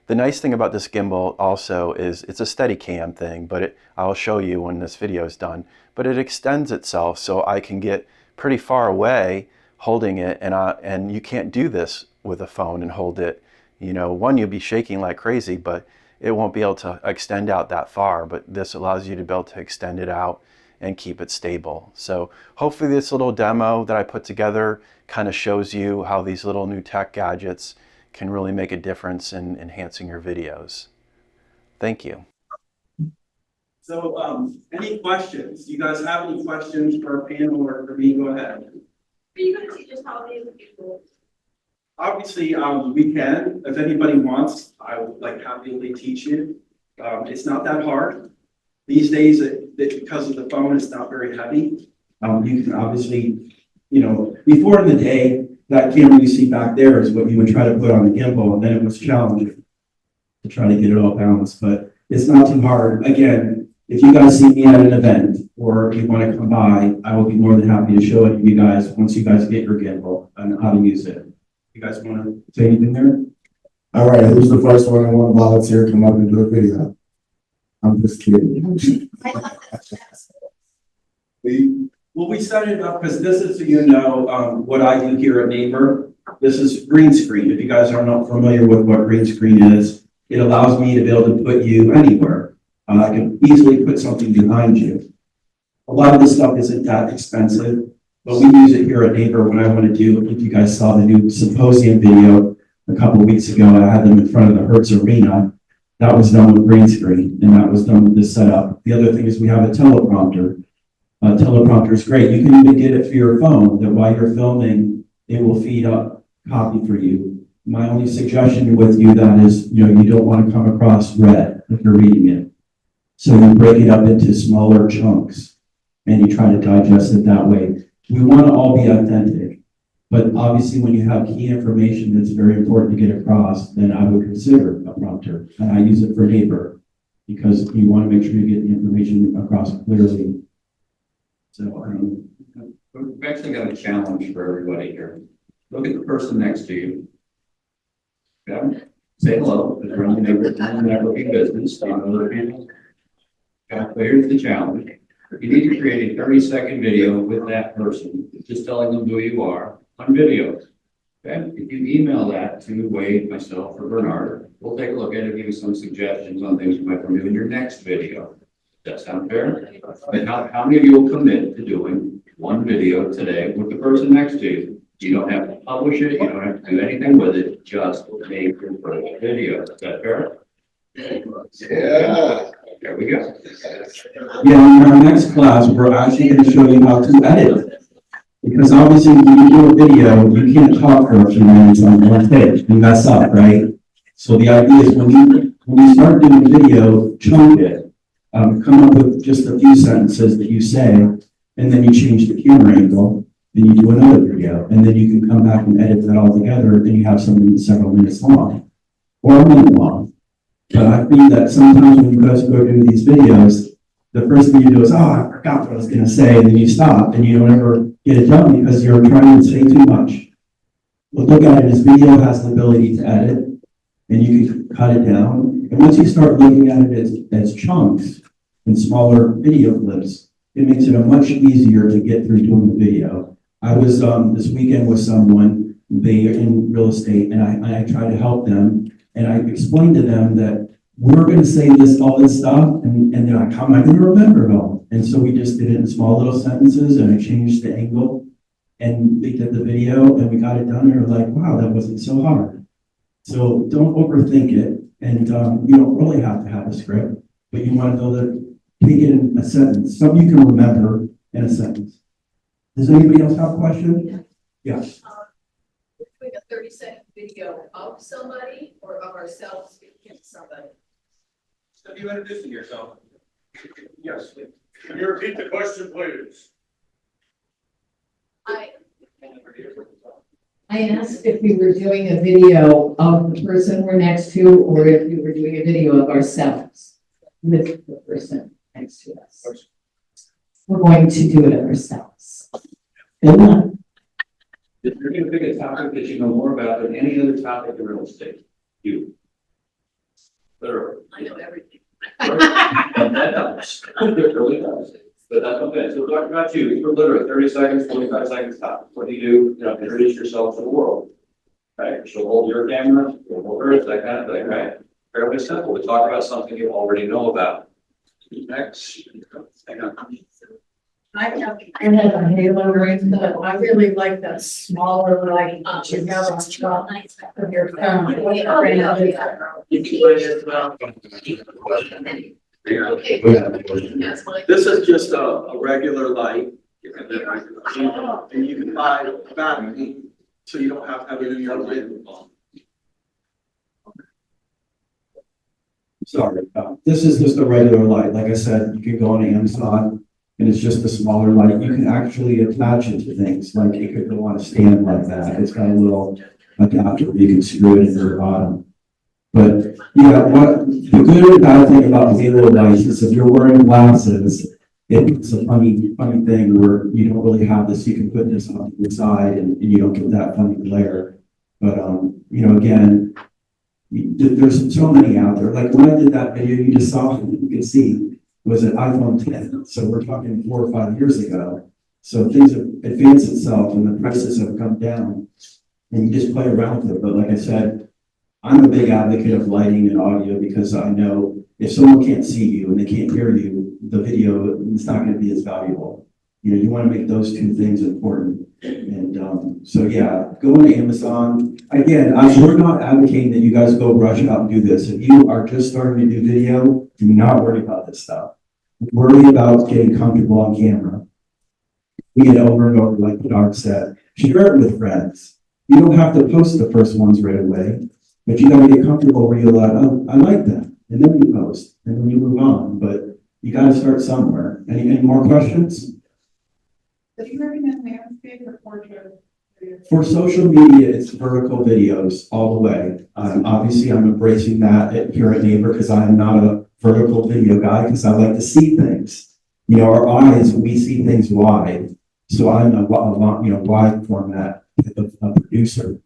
The nice thing about this gimbal also is it's a steady cam thing, but I'll show you when this video is done, but it extends itself so I can get pretty far away holding it, and you can't do this with a phone and hold it. One, you'll be shaking like crazy, but it won't be able to extend out that far, but this allows you to be able to extend it out and keep it stable. So hopefully this little demo that I put together kind of shows you how these little new tech gadgets can really make a difference in enhancing your videos. Thank you. So, any questions? Do you guys have any questions for our panel or for me? Go ahead. Are you going to teach us how these people? Obviously, we can. If anybody wants, I would happily teach you. It's not that hard. These days, because of the phone, it's not very heavy. You can obviously, before in the day, that camera you see back there is what you would try to put on the gimbal, and then it was challenging to try to get it all balanced, but it's not too hard. Again, if you guys see me at an event or you want to come by, I will be more than happy to show it to you guys once you guys get your gimbal and how to use it. You guys want to say anything there? All right, who's the first one that want to volunteer to come up and do a video? I'm just kidding. Well, we set it up because this is so you know what I do here at NABOR. This is green screen. If you guys are not familiar with what green screen is, it allows me to be able to put you anywhere. I can easily put something behind you. A lot of this stuff isn't that expensive, but we use it here at NABOR when I want to do, if you guys saw the new symposium video a couple of weeks ago, I had them in front of the Hertz Arena. That was done with green screen, and that was done with this setup. The other thing is we have a teleprompter. Teleprompter is great. You can even get it for your phone, that while you're filming, it will feed up copy for you. My only suggestion with you that is, you don't want to come across red if you're reading it. So you break it up into smaller chunks and you try to digest it that way. We want to all be authentic, but obviously when you have key information that's very important to get across, then I would consider a prompter, and I use it for NABOR because you want to make sure you get the information across clearly. So, We've actually got a challenge for everybody here. Look at the person next to you. Okay? Say hello, because we're in the networking business. You know the people. Okay, so here's the challenge. You need to create a 30-second video with that person, just telling them who you are on video. Okay? If you email that to Wade, myself, or Bernard, we'll take a look at it, give you some suggestions on things you might want to do in your next video. Does that sound fair? And how many of you will commit to doing one video today with the person next to you? You don't have to publish it. You don't have to do anything with it. Just make your first video. Is that fair? Yeah. There we go. yeah, in our next class, we're actually going to show you how to edit. Because obviously when you do a video, you can't talk for a few minutes on one take. You mess up, right? So the idea is when you start doing a video, chunk it. Come up with just a few sentences that you say, and then you change the camera angle, then you do another video, and then you can come back and edit that all together, and you have something that's several minutes long, or a minute long. But I find that sometimes when you guys go do these videos, the first thing you do is, I forgot what I was going to say, and then you stop, and you don't ever get it done because you're trying to say too much. But look at it, this video has the ability to edit, and you can cut it down. And once you start looking at it as chunks and smaller video clips, it makes it much easier to get through doing the video. I was this weekend with someone, they are in real estate, and I try to help them, and I explained to them that we're going to say all this stuff, and they're like, how am I going to remember it all? And so we just did it in small little sentences, and I changed the angle, and they did the video, and we got it done, and they're like, wow, that wasn't so hard. So don't overthink it. And you don't really have to have a script, but you want to be able to take it in a sentence, something you can remember in a sentence. Does anybody else have a question? Yeah. Doing a 30-second video of somebody or of ourselves speaking to somebody. So you introducing yourself? Yes. Can you repeat the question, please? I asked if we were doing a video of the person we're next to, or if we were doing a video of ourselves with the person next to us. we're going to do it ourselves. Good luck. If you're gonna pick a topic that you know more about than any other topic in real estate, you. Literally. I know everything. That does. It really does. But that's okay. So talk about you. For literally 30 seconds, 45 seconds top. What do? You know, introduce yourself to the world. Right? She'll hold your camera, you'll hold hers, that kind of thing, right? Fairly simple. We talk about something you already know about. Next. Hang on. I have a halo ring, but I really like that smaller light you have on top of your phone. Okay. That's my. This is just a regular light. And you can buy a battery, so you don't have to have it in your light. Sorry, this is just a regular light. Like I said, you can go on Amazon and it's just a smaller light. You can actually attach it to things, like it could go on a stand like that. It's got a little adapter where you can screw it into the bottom. But yeah, what the good and bad thing about halo lights is if you're wearing glasses, it's a funny thing where you don't really have this. You can put this on the side and you don't get that funny glare. But you know, again, there's so many out there. Like when I did that video, you just saw, you could see, was an iPhone 10. So we're talking 4 or 5 years ago. So things have advanced itself and the prices have come down and you just play around with it. But like I said, I'm a big advocate of lighting and audio because I know if someone can't see you and they can't hear you, the video is not going to be as valuable. You know, you want to make those two things important. And so, yeah, go on Amazon. Again, we're not advocating that you guys go rush out and do this. If you are just starting to do video, do not worry about this stuff. Worry about getting comfortable on camera. We get over and over, like Bernard said. Share it with friends. You don't have to post the first ones right away, but you got to get comfortable where you're like, oh, I like that. And then you post, and then you move on. But you got to start somewhere. Any more questions? Do you recommend landscape or portrait? For social media, it's vertical videos all the way. Obviously, I'm embracing that here at NABOR because I am not a vertical video guy because I like to see things. You know, our eyes, we see things wide. So I'm a wide format of producer.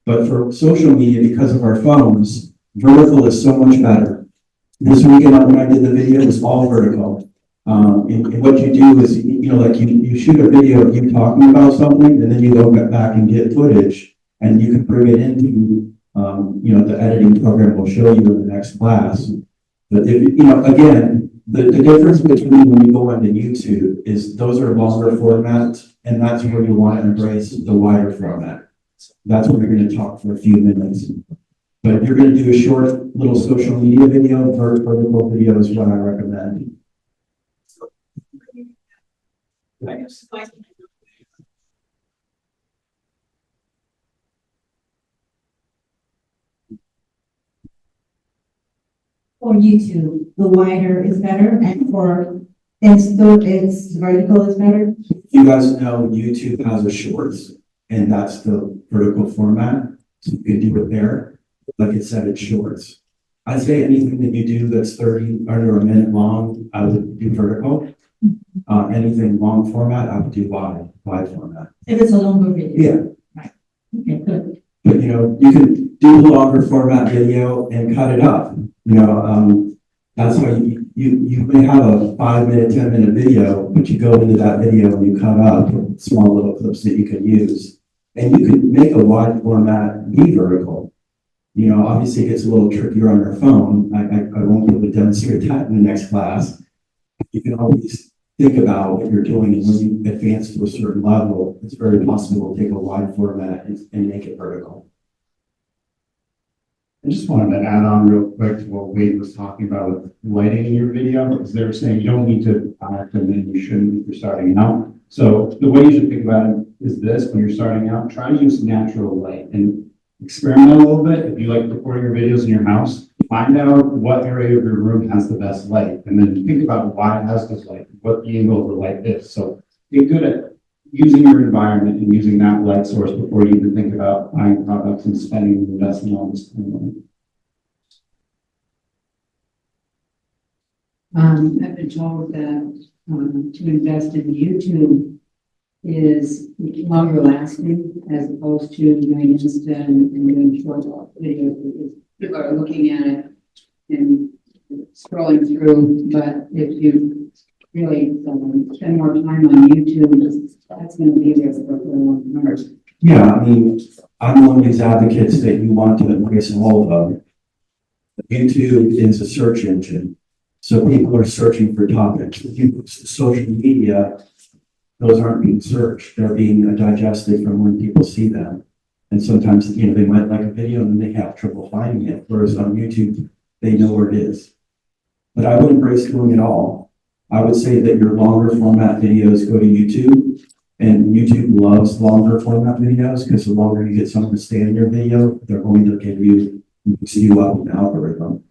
But for social media, because of our phones, vertical is so much better. This weekend when I did the video, it was all vertical. And what you do is, you know, like you shoot a video of you talking about something, and then you go back and get footage, and you can bring it into, you know, the editing program will show you in the next class. But if, you know, again, the difference between when you go into YouTube is those are longer formats, and that's where you want to embrace the wider format. That's where you're going to talk for a few minutes. But if you're going to do a short little social media video, vertical video is what I recommend. For YouTube, the wider is better, and for it's vertical is better. You guys know YouTube has a shorts, and that's the vertical format. So you can do it there. Like it said, it's shorts. I'd say anything that you do that's 30 under a minute long, I would do vertical. Anything long format, I would do wide format. If it's a longer video. Yeah. Right. Okay, good. But you know, you can do the longer format video and cut it up. You know, that's how you may have a 5 minute, 10 minute video, but you go into that video and you cut up small little clips that you can use. And you can make a wide format be vertical. You know, obviously it gets a little trickier on your phone. I won't be able to demonstrate that in the next class. You can always think about what you're doing, and when you advance to a certain level, it's very possible to take a wide format and make it vertical. I just wanted to add on real quick to what Wade was talking about with lighting in your video, because they were saying you don't need to act and then you shouldn't if you're starting out. So the way you should think about it is this: when you're starting out, try to use natural light and experiment a little bit. If you like recording your videos in your house, find out what area of your room has the best light, and then think about why it has this light, what the angle of the light is. So get good at using your environment and using that light source before you even think about buying products and spending and investing on this kind of money. I've been told that, to invest in YouTube is longer lasting as opposed to doing Insta and doing short videos, because people are looking at it and scrolling through, but if you really spend more time on YouTube, that's gonna be there for a long time. Yeah, I mean, I'm one of these advocates that you want to embrace all of them. YouTube is a search engine, so people are searching for topics. If you post to social media, those aren't being searched, they're being digested from when people see them. And sometimes, you know, they might like a video and they have trouble finding it, whereas on YouTube, they know where it is. But I would embrace doing it all. I would say that your longer format videos go to YouTube, and YouTube loves longer format videos because the longer you get someone to stay in your video, they're going to give you, boost you up in the algorithm.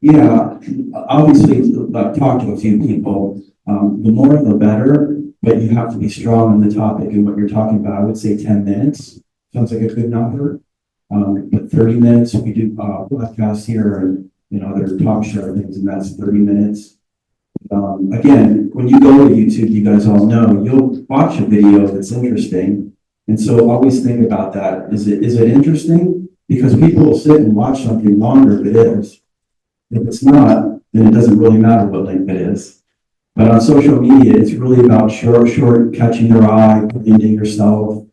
Yeah, obviously, I've talked to a few people. The more the better, but you have to be strong on the topic and what you're talking about. I would say 10 minutes sounds like a good number. But 30 minutes, we do podcasts here and, you know, other talk show things, and that's 30 minutes. Again, when you go to YouTube, you guys all know, you'll watch a video that's interesting. And so always think about that. Is it interesting? Because people will sit and watch something longer if it is. If it's not, then it doesn't really matter what length it is. But on social media, it's really about short, catching their eye, putting into yourself,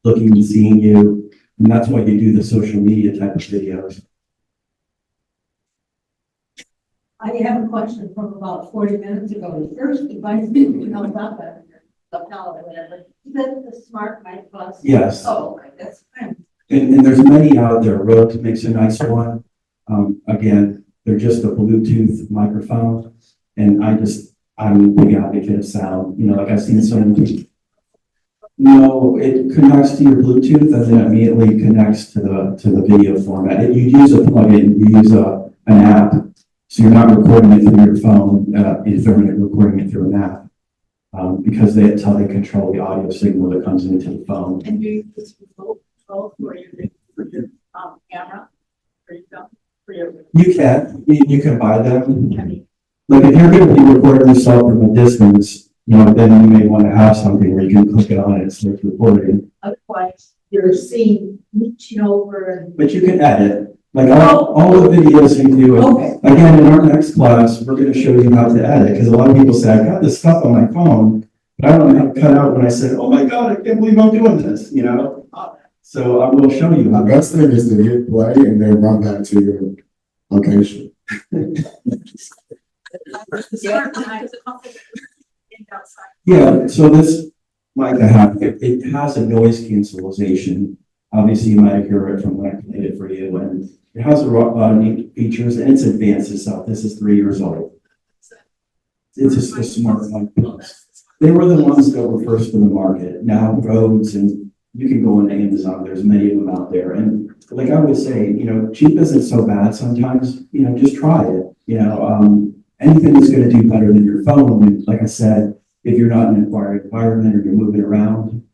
looking and seeing you. And that's why you do the social media type of videos. I have a question from about 40 minutes ago. The first device that comes up at the lapel or whatever, is that the smart mic plus? Yes. Oh, okay, that's fine. And there's many out there. Rode makes a nice one. Again, they're just a Bluetooth microphone. And I'm a big advocate of sound. You know, like I've seen so many. No, it connects to your Bluetooth and then immediately connects to the video format. You use a plugin, you use an app. So you're not recording it through your phone, you're recording it through an app. Because that's how they control the audio signal that comes into the phone. And do you use remote control for your camera? You can buy them. Like if you're going to be recording yourself from a distance, you know, then you may want to have something where you can click it on and it starts recording. Otherwise, you're seeing reaching over and. But you can edit. Like all the videos you do. Okay. Again, in our next class, we're going to show you how to edit, because a lot of people say, I got this stuff on my phone, but I don't know how to cut out when I said, oh my God, I can't believe I'm doing this, you know? So I will show you. The best thing is to hit play and then run back to your location. Yeah, so this mic I have, it has a noise cancellation. Obviously, you might hear it from when I played it for you, and it has a lot of neat features, and it's advanced itself. This is 3 years old. It's just a smart mic. They were the ones that were first in the market. Now Rhodes, and you can go on Amazon, there's many of them out there. And like I would say, you know, cheap isn't so bad sometimes, you know, just try it. You know, anything that's going to do better than your phone. And like I said, if you're not in an acquired environment or you're moving around,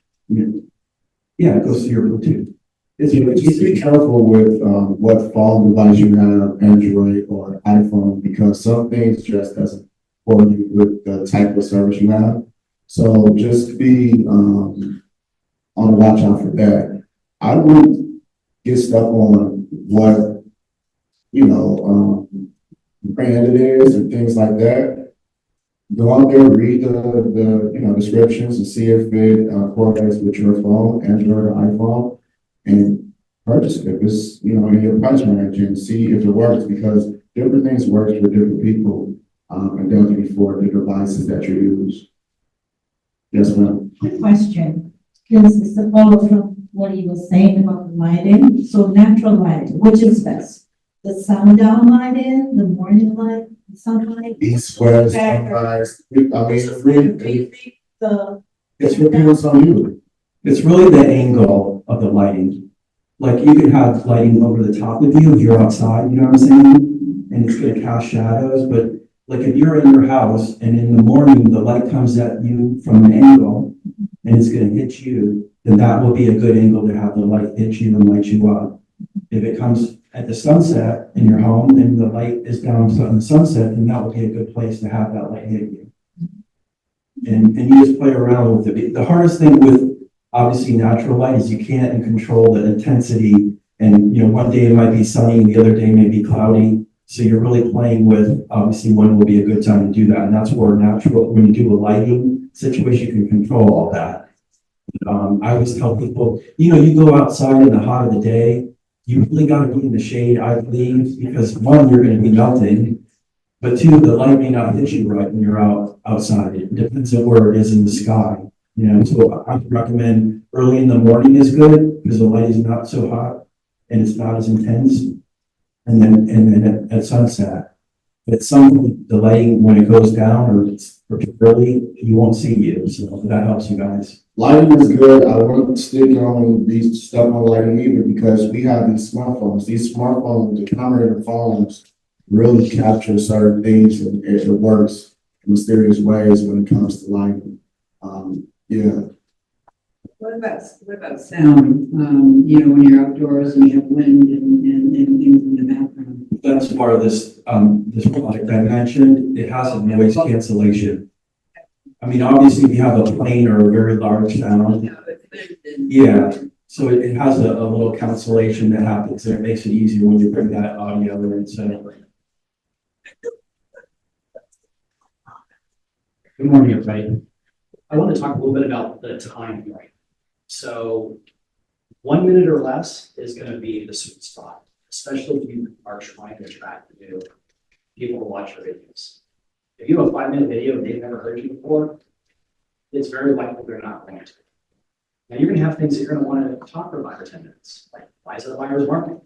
yeah, it goes to your Bluetooth. It's really Just easy. be careful with what phone device you have, Android or iPhone, because some things just doesn't correlate with the type of service you have. So just be on the watch out for that. I would get stuck on what, brand it is and things like that. Go out there, read the descriptions and see if it correlates with your phone, Android or iPhone, and purchase it if it's in your price range and see if it works, because different things work for different people, and definitely for the devices that you use. Yes, ma'am. Quick question, because it's a follow from what he was saying about the lighting. So natural lighting, which is best? The sundown lighting, the morning light, the sunlight? East, west, sunrise. It's It's what people on you. It's really the angle of the lighting. Like you could have lighting over the top of you if you're outside, you know what I'm saying? And it's gonna cast shadows, but like if you're in your house and in the morning, the light comes at you from an angle and it's gonna hit you, then that will be a good angle to have the light hit you and light you up. If it comes at the sunset in your home and the light is down on the sunset, then that would be a good place to have that light hit you. And you just play around with it. The hardest thing with obviously natural light is you can't control the intensity. And, one day it might be sunny and the other day may be cloudy. So you're really playing with, obviously, when will be a good time to do that. And that's where when you do a lighting situation, you can control all that. I always tell people, you go outside in the hot of the day, you really got to be in the shade, I believe, because one, you're going to be melting, but two, the light may not hit you right when you're outside. It depends on where it is in the sky. So I would recommend early in the morning is good because the light is not so hot and it's not as intense. And then at sunset. But at some point, the lighting, when it goes down or it's early, you won't see you. So that helps you guys. Lighting is good. I wouldn't stick on these stuff on lighting either because we have these smartphones. These smartphones, the camera in the phones really capture certain things and it works in mysterious ways when it comes to lighting. Yeah. What about sound? When you're outdoors and you have wind and things in the background. That's part of this product I mentioned. It has a noise cancellation. I mean, obviously, if you have a plane or a very large sound, yeah. So it has a little cancellation that happens, and it makes it easier when you bring that audio in. So. Good morning, everybody. I want to talk a little bit about the time frame. So 1 minute or less is going to be the sweet spot, especially if you are trying to attract new people to watch your videos. If you have a 5-minute video and they've never heard you before, it's very likely they're not going to. Now you're going to have things that you're going to want to talk for 5 or 10 minutes, like why is it a buyer's market?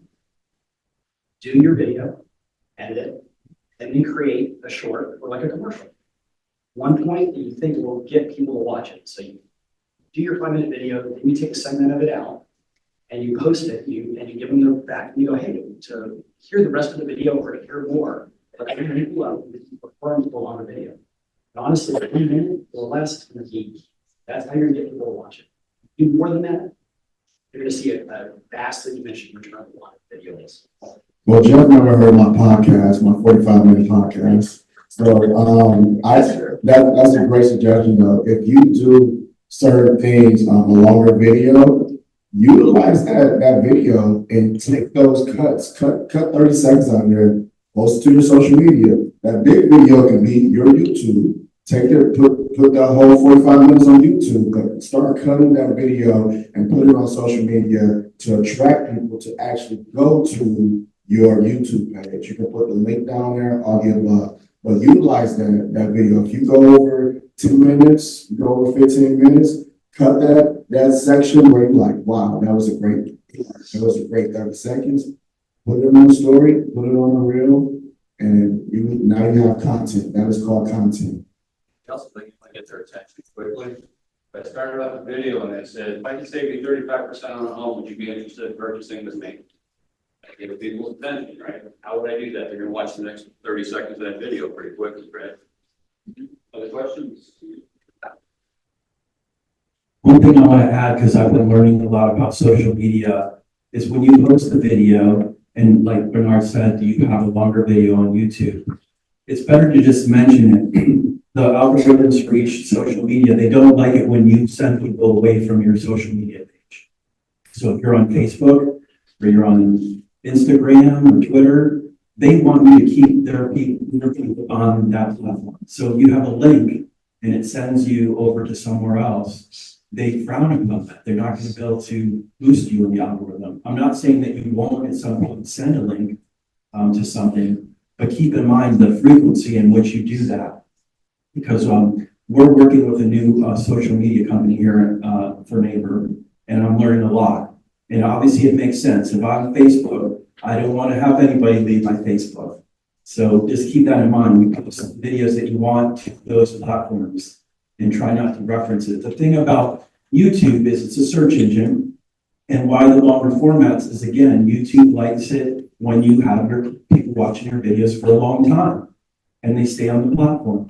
Do your video, edit it, and then create a short or like a commercial. One point that you think will get people to watch it. So you do your 5-minute video, then you take a segment of it out and you post it, and you give them the back and you go, hey, to hear the rest of the video or to hear more, but I think people out perform people on the video. And honestly, 1 minute or less in the geek, that's how you're gonna get people to watch it. Do more than that, you're gonna see a vastly diminished return on videos. Well, Jeff never heard my podcast, my 45-minute podcast. So that's a great suggestion though. If you do certain things on a longer video, utilize that video and take those cuts, cut 30 seconds out there, post it to your social media. That big video can be your YouTube. Put that whole 45 minutes on YouTube, but start cutting that video and put it on social media to attract people to actually go to your YouTube page. You can put the link down there, all the above. But utilize that video. If you go over 10 minutes, you go over 15 minutes, cut that section where you're like, wow, that was a great 30 seconds. Put it on the story, put it on the reel, and now you have content. That is called content. I also think you want to get their attention quickly. If I started off a video and it said, if I can save you 35% on a home, would you be interested in purchasing with me? I give people's attention, right? How would I do that? They're going to watch the next 30 seconds of that video pretty quickly, right? Other questions? One thing I want to add, because I've been learning a lot about social media, is when you post a video, and like Bernard said, you have a longer video on YouTube, it's better to just mention it. The algorithms for each social media, they don't like it when you send people away from your social media page. So if you're on Facebook or you're on Instagram or Twitter, they want you to keep their people on that platform. So if you have a link and it sends you over to somewhere else, they frown upon that. They're not going to be able to boost you in the algorithm. I'm not saying that you won't at some point send a link to something, but keep in mind the frequency in which you do that. Because we're working with a new social media company here for NABOR, and I'm learning a lot. And obviously it makes sense. If I'm Facebook, I don't want to have anybody leave my Facebook. So just keep that in mind. We post videos that you want to those platforms and try not to reference it. The thing about YouTube is it's a search engine. And why the longer formats is, again, YouTube likes it when you have your people watching your videos for a long time and they stay on the platform.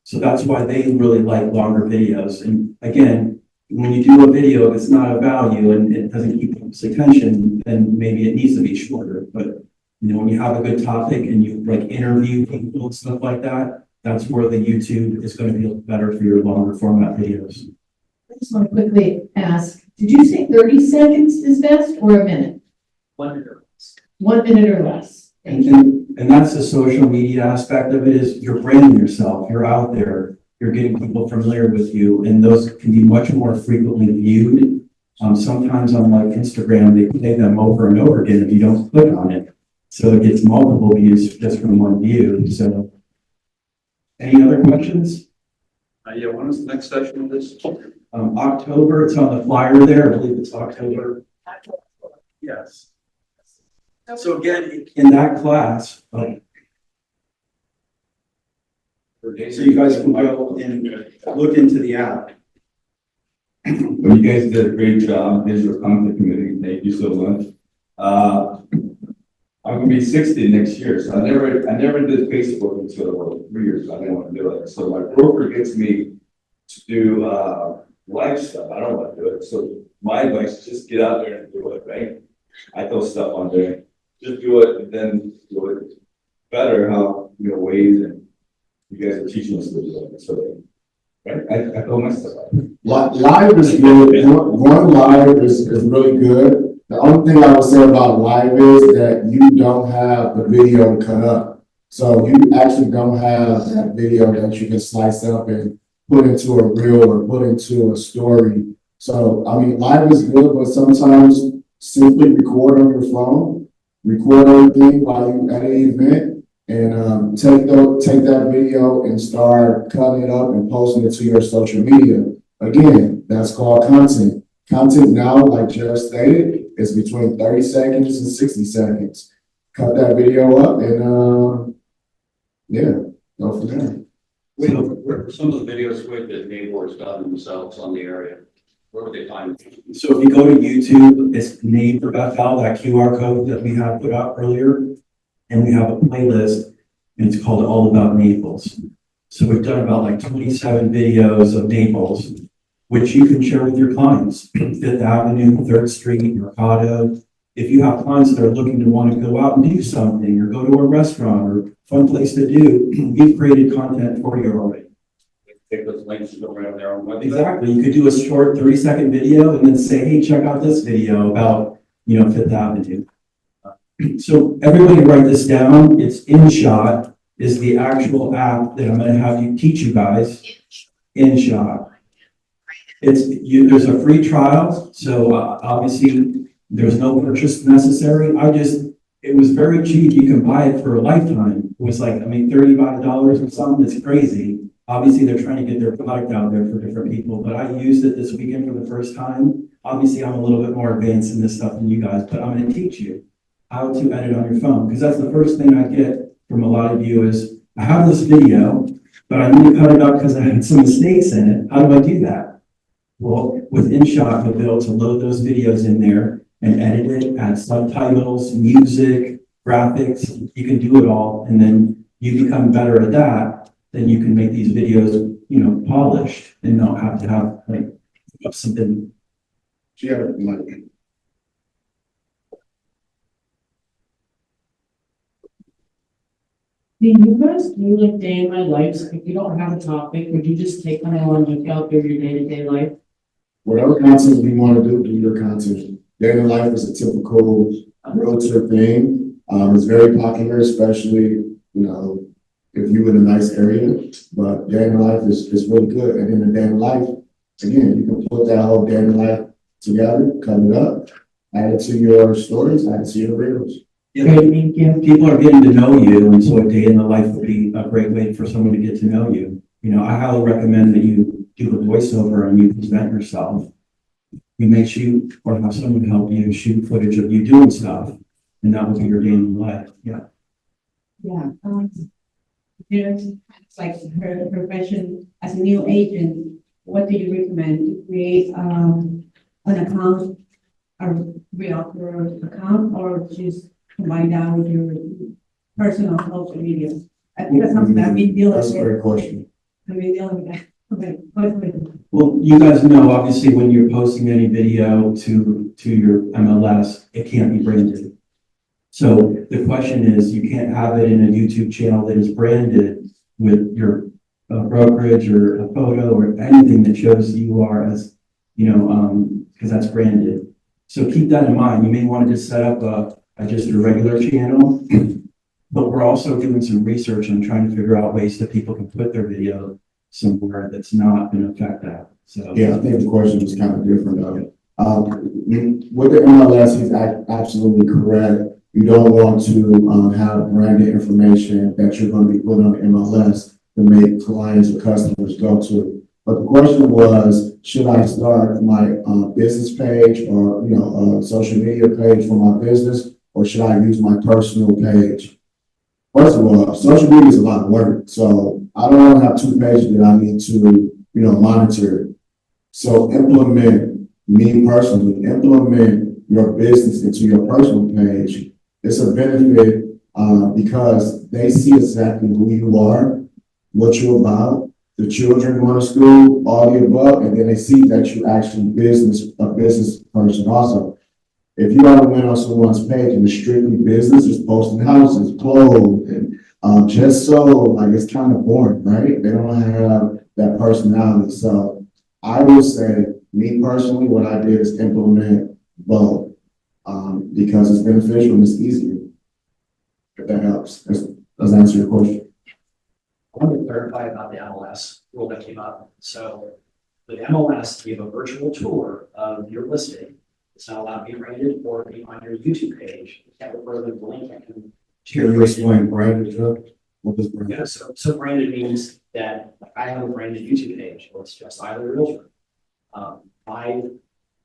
So that's why they really like longer videos. And again, when you do a video, if it's not of value and it doesn't keep people's attention, then maybe it needs to be shorter. But, you know, when you have a good topic and you like interview people and stuff like that, that's where the YouTube is going to be better for your longer format videos. I just want to quickly ask, did you say 30 seconds is best or a minute? 1 minute or less. 1 minute or less? Thank you. And that's the social media aspect of it is you're branding yourself, you're out there, you're getting people familiar with you, and those can be much more frequently viewed. Sometimes on like Instagram, they play them over and over again if you don't click on it. So it gets multiple views just from one view. So any other questions? Yeah, when is the next session of this? October, it's on the flyer there. I believe it's October. Yes. So again, in that class, so you guys can go and look into the app. Well, you guys did a great job, Digital Content Committee, thank you so much. I'm gonna be 60 next year, so I never did Facebook until 3 years ago. I didn't want to do it. So my broker gets me to do live stuff. I don't want to do it. So my advice is just get out there and do it, right? I throw stuff on there. Just do it and then do it better how, you know, Wade and you guys are teaching us to do it. So, right? I throw my stuff out there. Live is good. One live is really good. The only thing I would say about live is that you don't have the video to cut up. So you actually don't have that video that you can slice up and put into a reel or put into a story. So, I mean, live is good, but sometimes simply record on your phone, record everything while you at an event, and take that video and start cutting it up and posting it to your social media. Again, that's called content. Content now, like Jeff stated, is between 30 seconds and 60 seconds. Cut that video up and yeah, go from there. Wait, where were some of the videos with that NABOR's done themselves on the area? Where would they find them? So if you go to YouTube, it's NABOR FL, that QR code that we had put up earlier. And we have a playlist, and it's called All About Naples. So we've done about like 27 videos of Naples, which you can share with your clients. Fifth Avenue, 3rd Street, Mercado. If you have clients that are looking to want to go out and do something, or go to a restaurant, or fun place to do, we've created content for you already. Take those links and go around their own website. Exactly. You could do a short 30-second video and then say, hey, check out this video about, you know, Fifth Avenue. So everybody write this down. It's InShot is the actual app that I'm going to have you teach you guys. InShot. There's a free trial. So obviously there's no purchase necessary. It was very cheap. You can buy it for a lifetime. It was like, I mean, $35 or something. It's crazy. Obviously they're trying to get their product out there for different people, but I used it this weekend for the first time. Obviously I'm a little bit more advanced in this stuff than you guys, but I'm going to teach you how to edit on your phone. Because that's the first thing I get from a lot of you is, I have this video, but I need to cut it up because I had some mistakes in it. How do I do that? Well, with InShot, you'll be able to load those videos in there and edit it, add subtitles, music, graphics. You can do it all. And then you become better at that. Then you can make these videos, you know, polished and not have to have like something. Yeah, Do you guys do like day in my life? If you don't have a topic, would you just take one and look out through your day-to-day life? whatever content you want to do your content. Day in life is a typical realtor thing. It's very popular, especially, you know, if you in a nice area, but day in life is really good. And in a day in life, again, you can put that whole day in life together, cut it up, add it to your stories, add it to your reels. People are getting to know you, and so a day in the life would be a great way for someone to get to know you. You know, I highly recommend that you do a voiceover and you present yourself. You may shoot or have someone help you shoot footage of you doing stuff, and that will be your day in the life. Yeah. Yeah. It's like her profession as a new agent. What do you recommend? To create an account, a realtor account, or just combine that with your personal social media? I think that's something I've been dealing with. That's a great question. I've been dealing with that. Okay, wait. Well, you guys know, obviously, when you're posting any video to your MLS, it can't be branded. So the question is, you can't have it in a YouTube channel that is branded with your brokerage or a photo or anything that shows you are as, because that's branded. So keep that in mind. You may want to just set up just a regular channel, but we're also doing some research and trying to figure out ways that people can put their video somewhere that's not going to affect that. So Yeah, I think the question was kind of different of it. With the MLS, he's absolutely correct. You don't want to have branded information that you're going to be putting on the MLS to make clients or customers go to. But the question was, should I start my business page or social media page for my business, or should I use my personal page? First of all, social media is a lot of work, so I don't want to have two pages that I need to monitor. So implement your business into your personal page. It's a benefit because they see exactly who you are, what you're about, the children going to school, all the above, and then they see that you actually a business person also. If you ever went on someone's page and it's strictly business, just posting houses, clothes, and just so, like, it's kind of boring, right? They don't have that personality. So I would say, me personally, what I did is implement both because it's beneficial and it's easier. If that helps. Does that answer your question? I want to clarify about the MLS rule that came up. So with MLS, you have a virtual tour of your listing. It's not allowed to be branded or be on your YouTube page. You can't refer to the link. Can you explain branded, Chuck? What does branded? Yeah, so branded means that I have a branded YouTube page. Well, it's just either realtor. My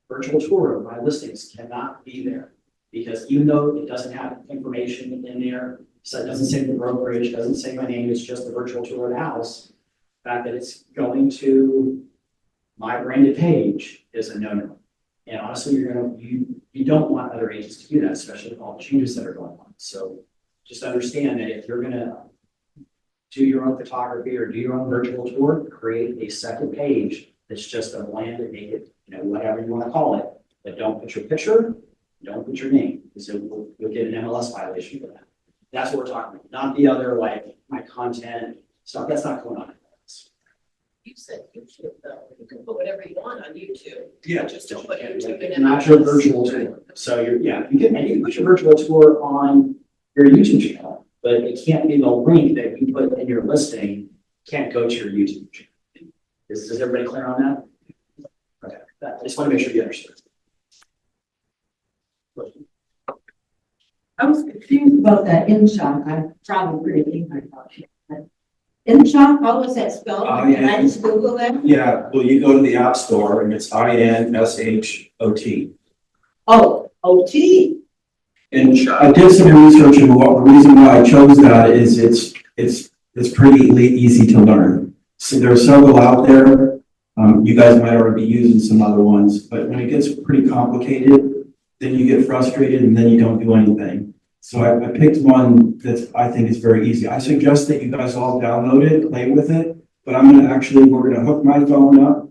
virtual tour of my listings cannot be there because even though it doesn't have information in there, so it doesn't say the brokerage, doesn't say my name, it's just the virtual tour of the house. The fact that it's going to my branded page is a no-no. And honestly, you don't want other agents to do that, especially with all the changes that are going on. So just understand that if you're gonna do your own photography or do your own virtual tour, create a second page that's just a bland and make it, whatever you want to call it, but don't put your picture, don't put your name, because you'll get an MLS violation for that. That's what we're talking about, not the other, like, my content stuff. That's not going on. You said YouTube though, you can put whatever you want on YouTube. Yeah, Just don't put YouTube in. Not your virtual tour. So you can put your virtual tour on your YouTube channel, but it can't be the link that you put in your listing, can't go to your YouTube channel. Is everybody clear on that? Okay, I just want to make sure you understand. I was confused about that InShot. I probably pretty think I thought it. InShot, how was that spelled? Can I just Google that? yeah, well, you go to the App Store and it's INSHOT. Oh, OT. And I did some research, and the reason why I chose that is it's pretty easy to learn. So there are several out there. You guys might already be using some other ones, but when it gets pretty complicated, then you get frustrated and then you don't do anything. So I picked one that I think is very easy. I suggest that you guys all download it, play with it, but we're gonna hook my phone up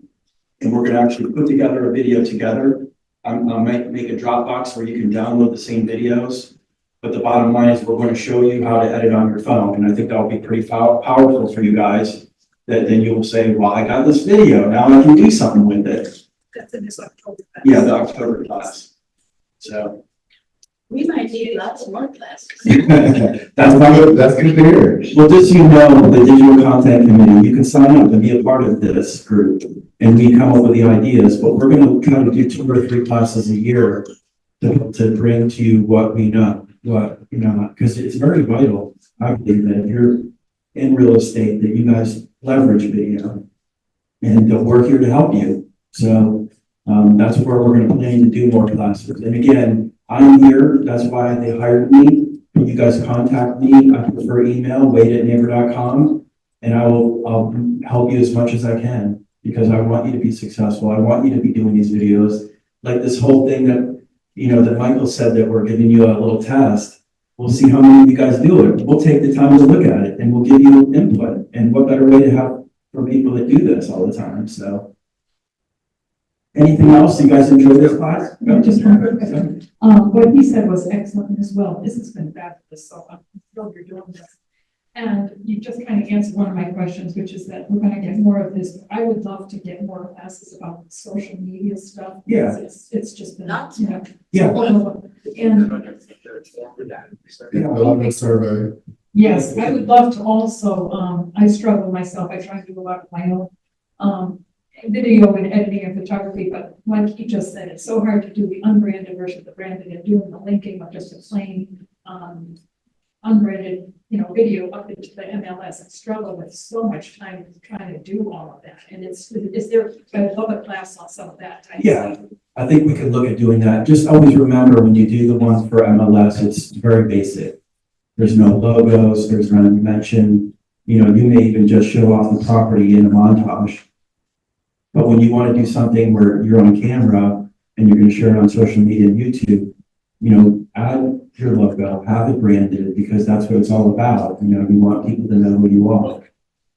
and we're gonna actually put together a video together. I'll make a Dropbox where you can download the same videos. But the bottom line is we're going to show you how to edit on your phone. And I think that'll be pretty powerful for you guys. That then you'll say, well, I got this video. Now I can do something with it. That's in this October. Yeah, the October class. So. We might need lots more classes. That's good to hear. Well, just so you know, the Digital Content Committee, you can sign up and be a part of this group. And we come up with the ideas, but we're going to kind of do 2 or 3 classes a year to bring to you what we know, because it's very vital, I believe, that if you're in real estate, that you guys leverage video, and we're here to help you. So that's where we're going to plan to do more classes. And again, I'm here. That's why they hired me. You guys contact me. I prefer email, wade@nabor.com, and I'll help you as much as I can because I want you to be successful. I want you to be doing these videos. Like this whole thing that, that Michael said that we're giving you a little test. We'll see how many of you guys do it. We'll take the time to look at it and we'll give you input. And what better way to have for people that do this all the time, so. Anything else? You guys enjoy this class? No, just one quick thing. What he said was excellent as well. This has been fabulous, so I'm thrilled you're doing this. And you just kind of answered one of my questions, which is that we're gonna get more of this. I would love to get more classes about social media stuff. Yeah. It's just been, Yeah. And Yeah, survey. yes, I would love to also, I struggle myself. I try to do a lot of my own, video and editing and photography, but like he just said, it's so hard to do the unbranded versus the branded and doing the linking of just a plain, unbranded, video up into the MLS. I struggle with so much time trying to do all of that. And is there, I would love a class on some of that type of Yeah. stuff. I think we could look at doing that. Just always remember when you do the one for MLS, it's very basic. There's no logos, there's no mention, you may even just show off the property in a montage. But when you want to do something where you're on camera and you're going to share it on social media and YouTube, add your logo, have it branded, because that's what it's all about. You want people to know who you are.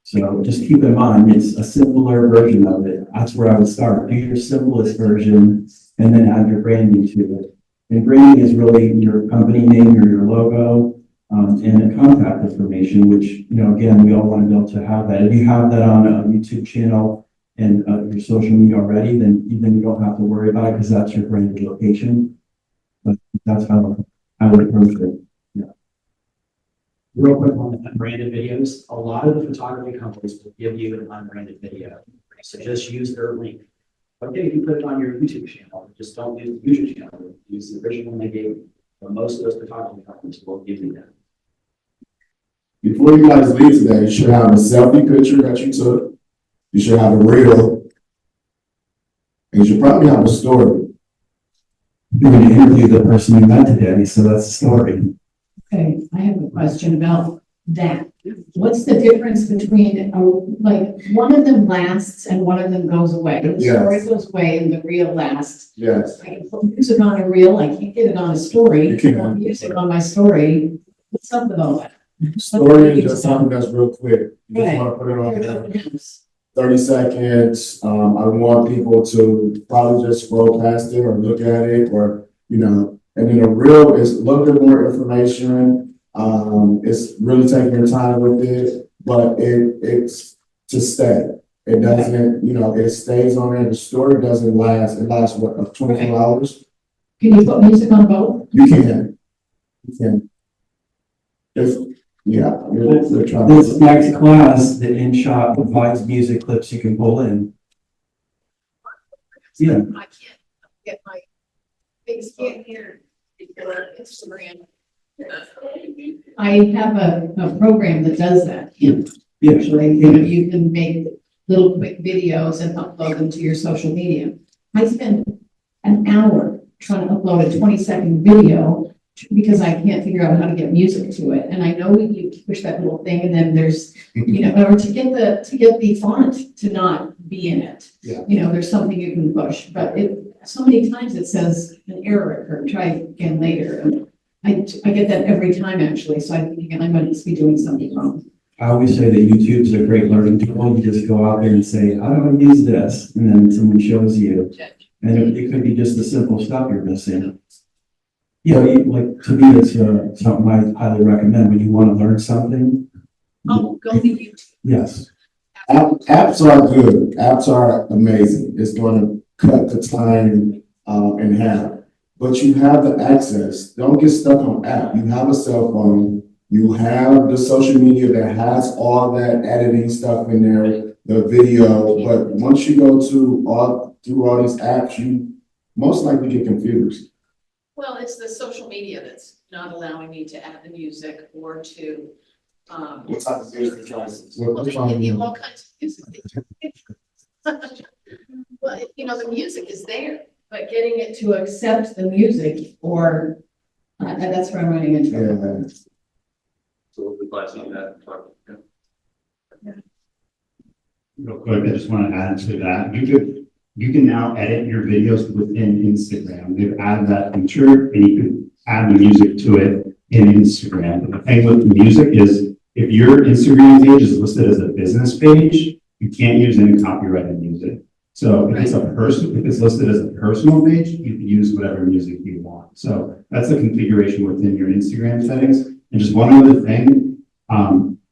So just keep in mind, it's a simpler version of it. That's where I would start. Do your simplest version and then add your branding to it. And branding is really your company name or your logo, and a contact information, which, again, we all want to be able to have that. If you have that on a YouTube channel and your social media already, then you don't have to worry about it because that's your branded location. But that's how I would approach it. Real quick on the unbranded videos, a lot of the photography companies will give you an unbranded video. So just use their link. Okay, you can put it on your YouTube channel, just don't use the YouTube channel, use the original one they gave you. But most of those photography companies will give you that. Before you guys leave today, you should have a selfie picture that you took. You should have a reel. And you should probably have a story. You're going to interview the person you met today, so that's the story. Okay, I have a question about that. What's the difference between, one of them lasts and one of them goes away? The Yes. story goes away and the reel lasts. Yes. I can put music on a reel, I can't get it on a story. You can't. I want music on my story. What's up with all that? Story is just something that's real quick. You just Right. want to put it on there. 30 seconds. I want people to probably just scroll past it or look at it and then a reel is a little bit more information. It's really taking your time with it, but it's to stay. It doesn't, it stays on there. The story doesn't last. It lasts 24 hours? Can you put music on both? You can. You can. They're trying This next class, the InShot provides music clips you can pull in. Yeah. I can't get my things in here. Instagram. I have a program that does that. Yeah. Actually, you can make little quick videos and upload them to your social media. I spend an hour trying to upload a 20-second video because I can't figure out how to get music to it. And I know you push that little thing and then there's, or to get the font to not be in it. Yeah. There's something you can push, but so many times it says an error occurred, try again later. And I get that every time actually. So I think I might be doing something wrong. I always say that YouTube's a great learning tool. You just go out there and say, how do I use this? And then someone shows you. And it could be just the simple stuff you're missing. To me, it's something I highly recommend when you want to learn something. Oh, go to YouTube. Yes. Apps are good. Apps are amazing. It's going to cut the time in half. But you have the access. Don't get stuck on app. You have a cell phone. You have the social media that has all that editing stuff in there, the video. But once you go through all these apps, you most likely get confused. Well, it's the social media that's not allowing me to add the music or to, What type of music choices? well, they give you all kinds of music. Well, the music is there. But getting it to accept the music or that's where I'm running into trouble. Yeah. So we'll be class on that. Real quick, I just want to add to that. You can now edit your videos within Instagram. They've added that feature and you can add the music to it in Instagram. But the thing with the music is if your Instagram page is listed as a business page, you can't use any copyrighted music. So if it's a person, if it's listed as a personal page, you can use whatever music you want. So that's the configuration within your Instagram settings. And just one other thing,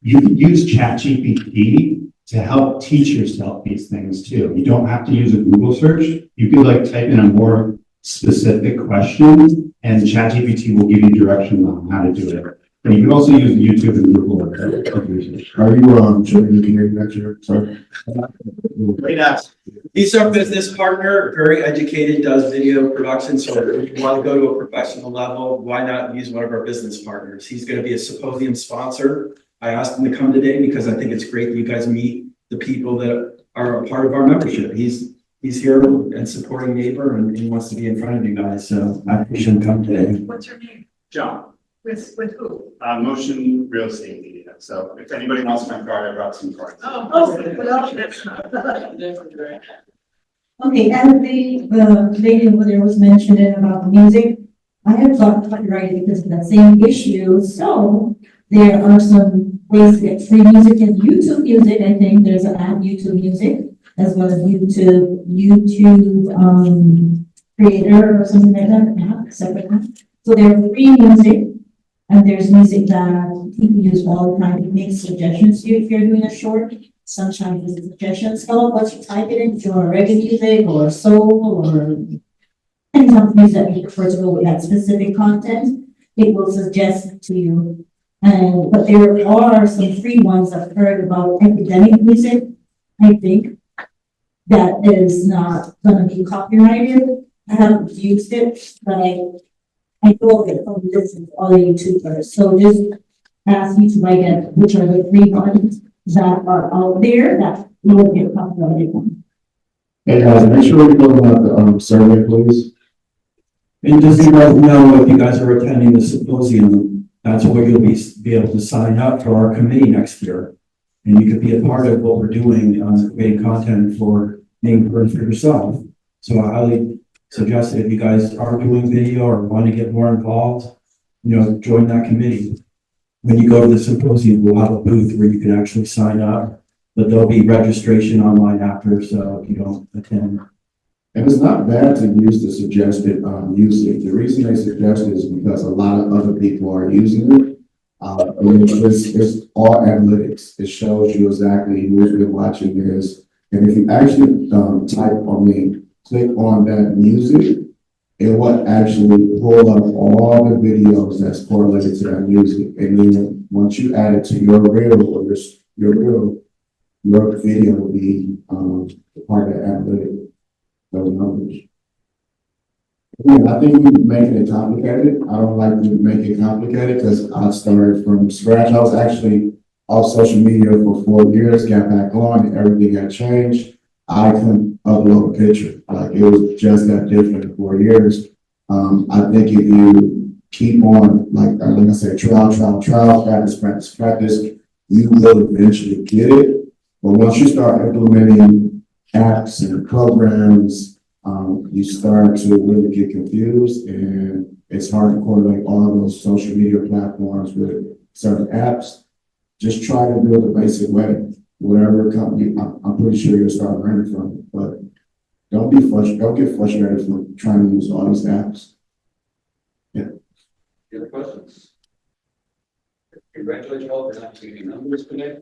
you can use ChatGPT to help teach yourself these things too. You don't have to use a Google search. You could like type in a more specific question and ChatGPT will give you directions on how to do it. And you can also use YouTube and Google. Are you, checking the community next year? Sorry. Great ask. He's our business partner, very educated, does video production. So if you want to go to a professional level, why not use one of our business partners? He's going to be a symposium sponsor. I asked him to come today because I think it's great that you guys meet the people that are a part of our membership. He's here and supporting NABOR and he wants to be in front of you guys. So I appreciate him coming today. What's your name? John, With who? Motion Real Estate Media. So if anybody wants my card, I brought some cards. Oh, well, that's not. Okay, as the lady over there was mentioning about music, I have got copyrighted because of that same issue. So there are some ways to get free music in YouTube Music. I think there's an app, YouTube Music, as well as YouTube Creator or something like that, an app, separate app. So there are free music, and there's music that people use all the time. It makes suggestions to you if you're doing a short. Sometimes the suggestions come up once you type it in, if you're reggae music or soul or any type of music that you prefer to go with that specific content, it will suggest it to you. And but there are some free ones I've heard about academic music, I think, that is not gonna be copyrighted. I haven't used it, but I know of it from listening to other YouTubers. So just ask you to write down which are the free ones that are out there that will get copyrighted one. Hey guys, make sure we fill out the, survey, please. And just so you guys know, if you guys are attending the symposium, that's where you'll be able to sign up for our committee next year. And you could be a part of what we're doing on creating content for NABOR for yourself. So I highly suggest that if you guys are doing video or want to get more involved, join that committee. When you go to the symposium, we'll have a booth where you can actually sign up, but there'll be registration online after, so if you don't attend. And it's not bad to use the suggested, music. The reason they suggest it is because a lot of other people are using it. And it's all analytics. It shows you exactly who's been watching this. And if you actually, click on that music, it will actually pull up all the videos that's correlated to that music. And then once you add it to your reel or your video will be part of the analytic, those numbers. Again, I think we're making it complicated. I don't like to make it complicated because I started from scratch. I was actually off social media for 4 years, got back on, and everything got changed. I couldn't upload a picture. Like it was just that different in 4 years. I think if you keep on, like I said, trial, practice, you will eventually get it. But once you start implementing apps and programs, you start to really get confused, and it's hard to correlate all of those social media platforms with certain apps. Just try to do it the basic way. Whatever company, I'm pretty sure you'll start learning from it, but don't get frustrated from trying to use all these apps. Any other questions? Congratulations all for not taking numbers today.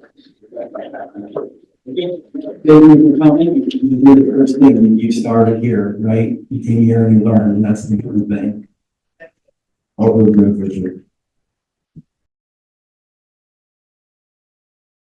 Thank you for coming. You did the first thing when you started here, right? You came here and you learned, and that's the important thing. Hopefully good for you.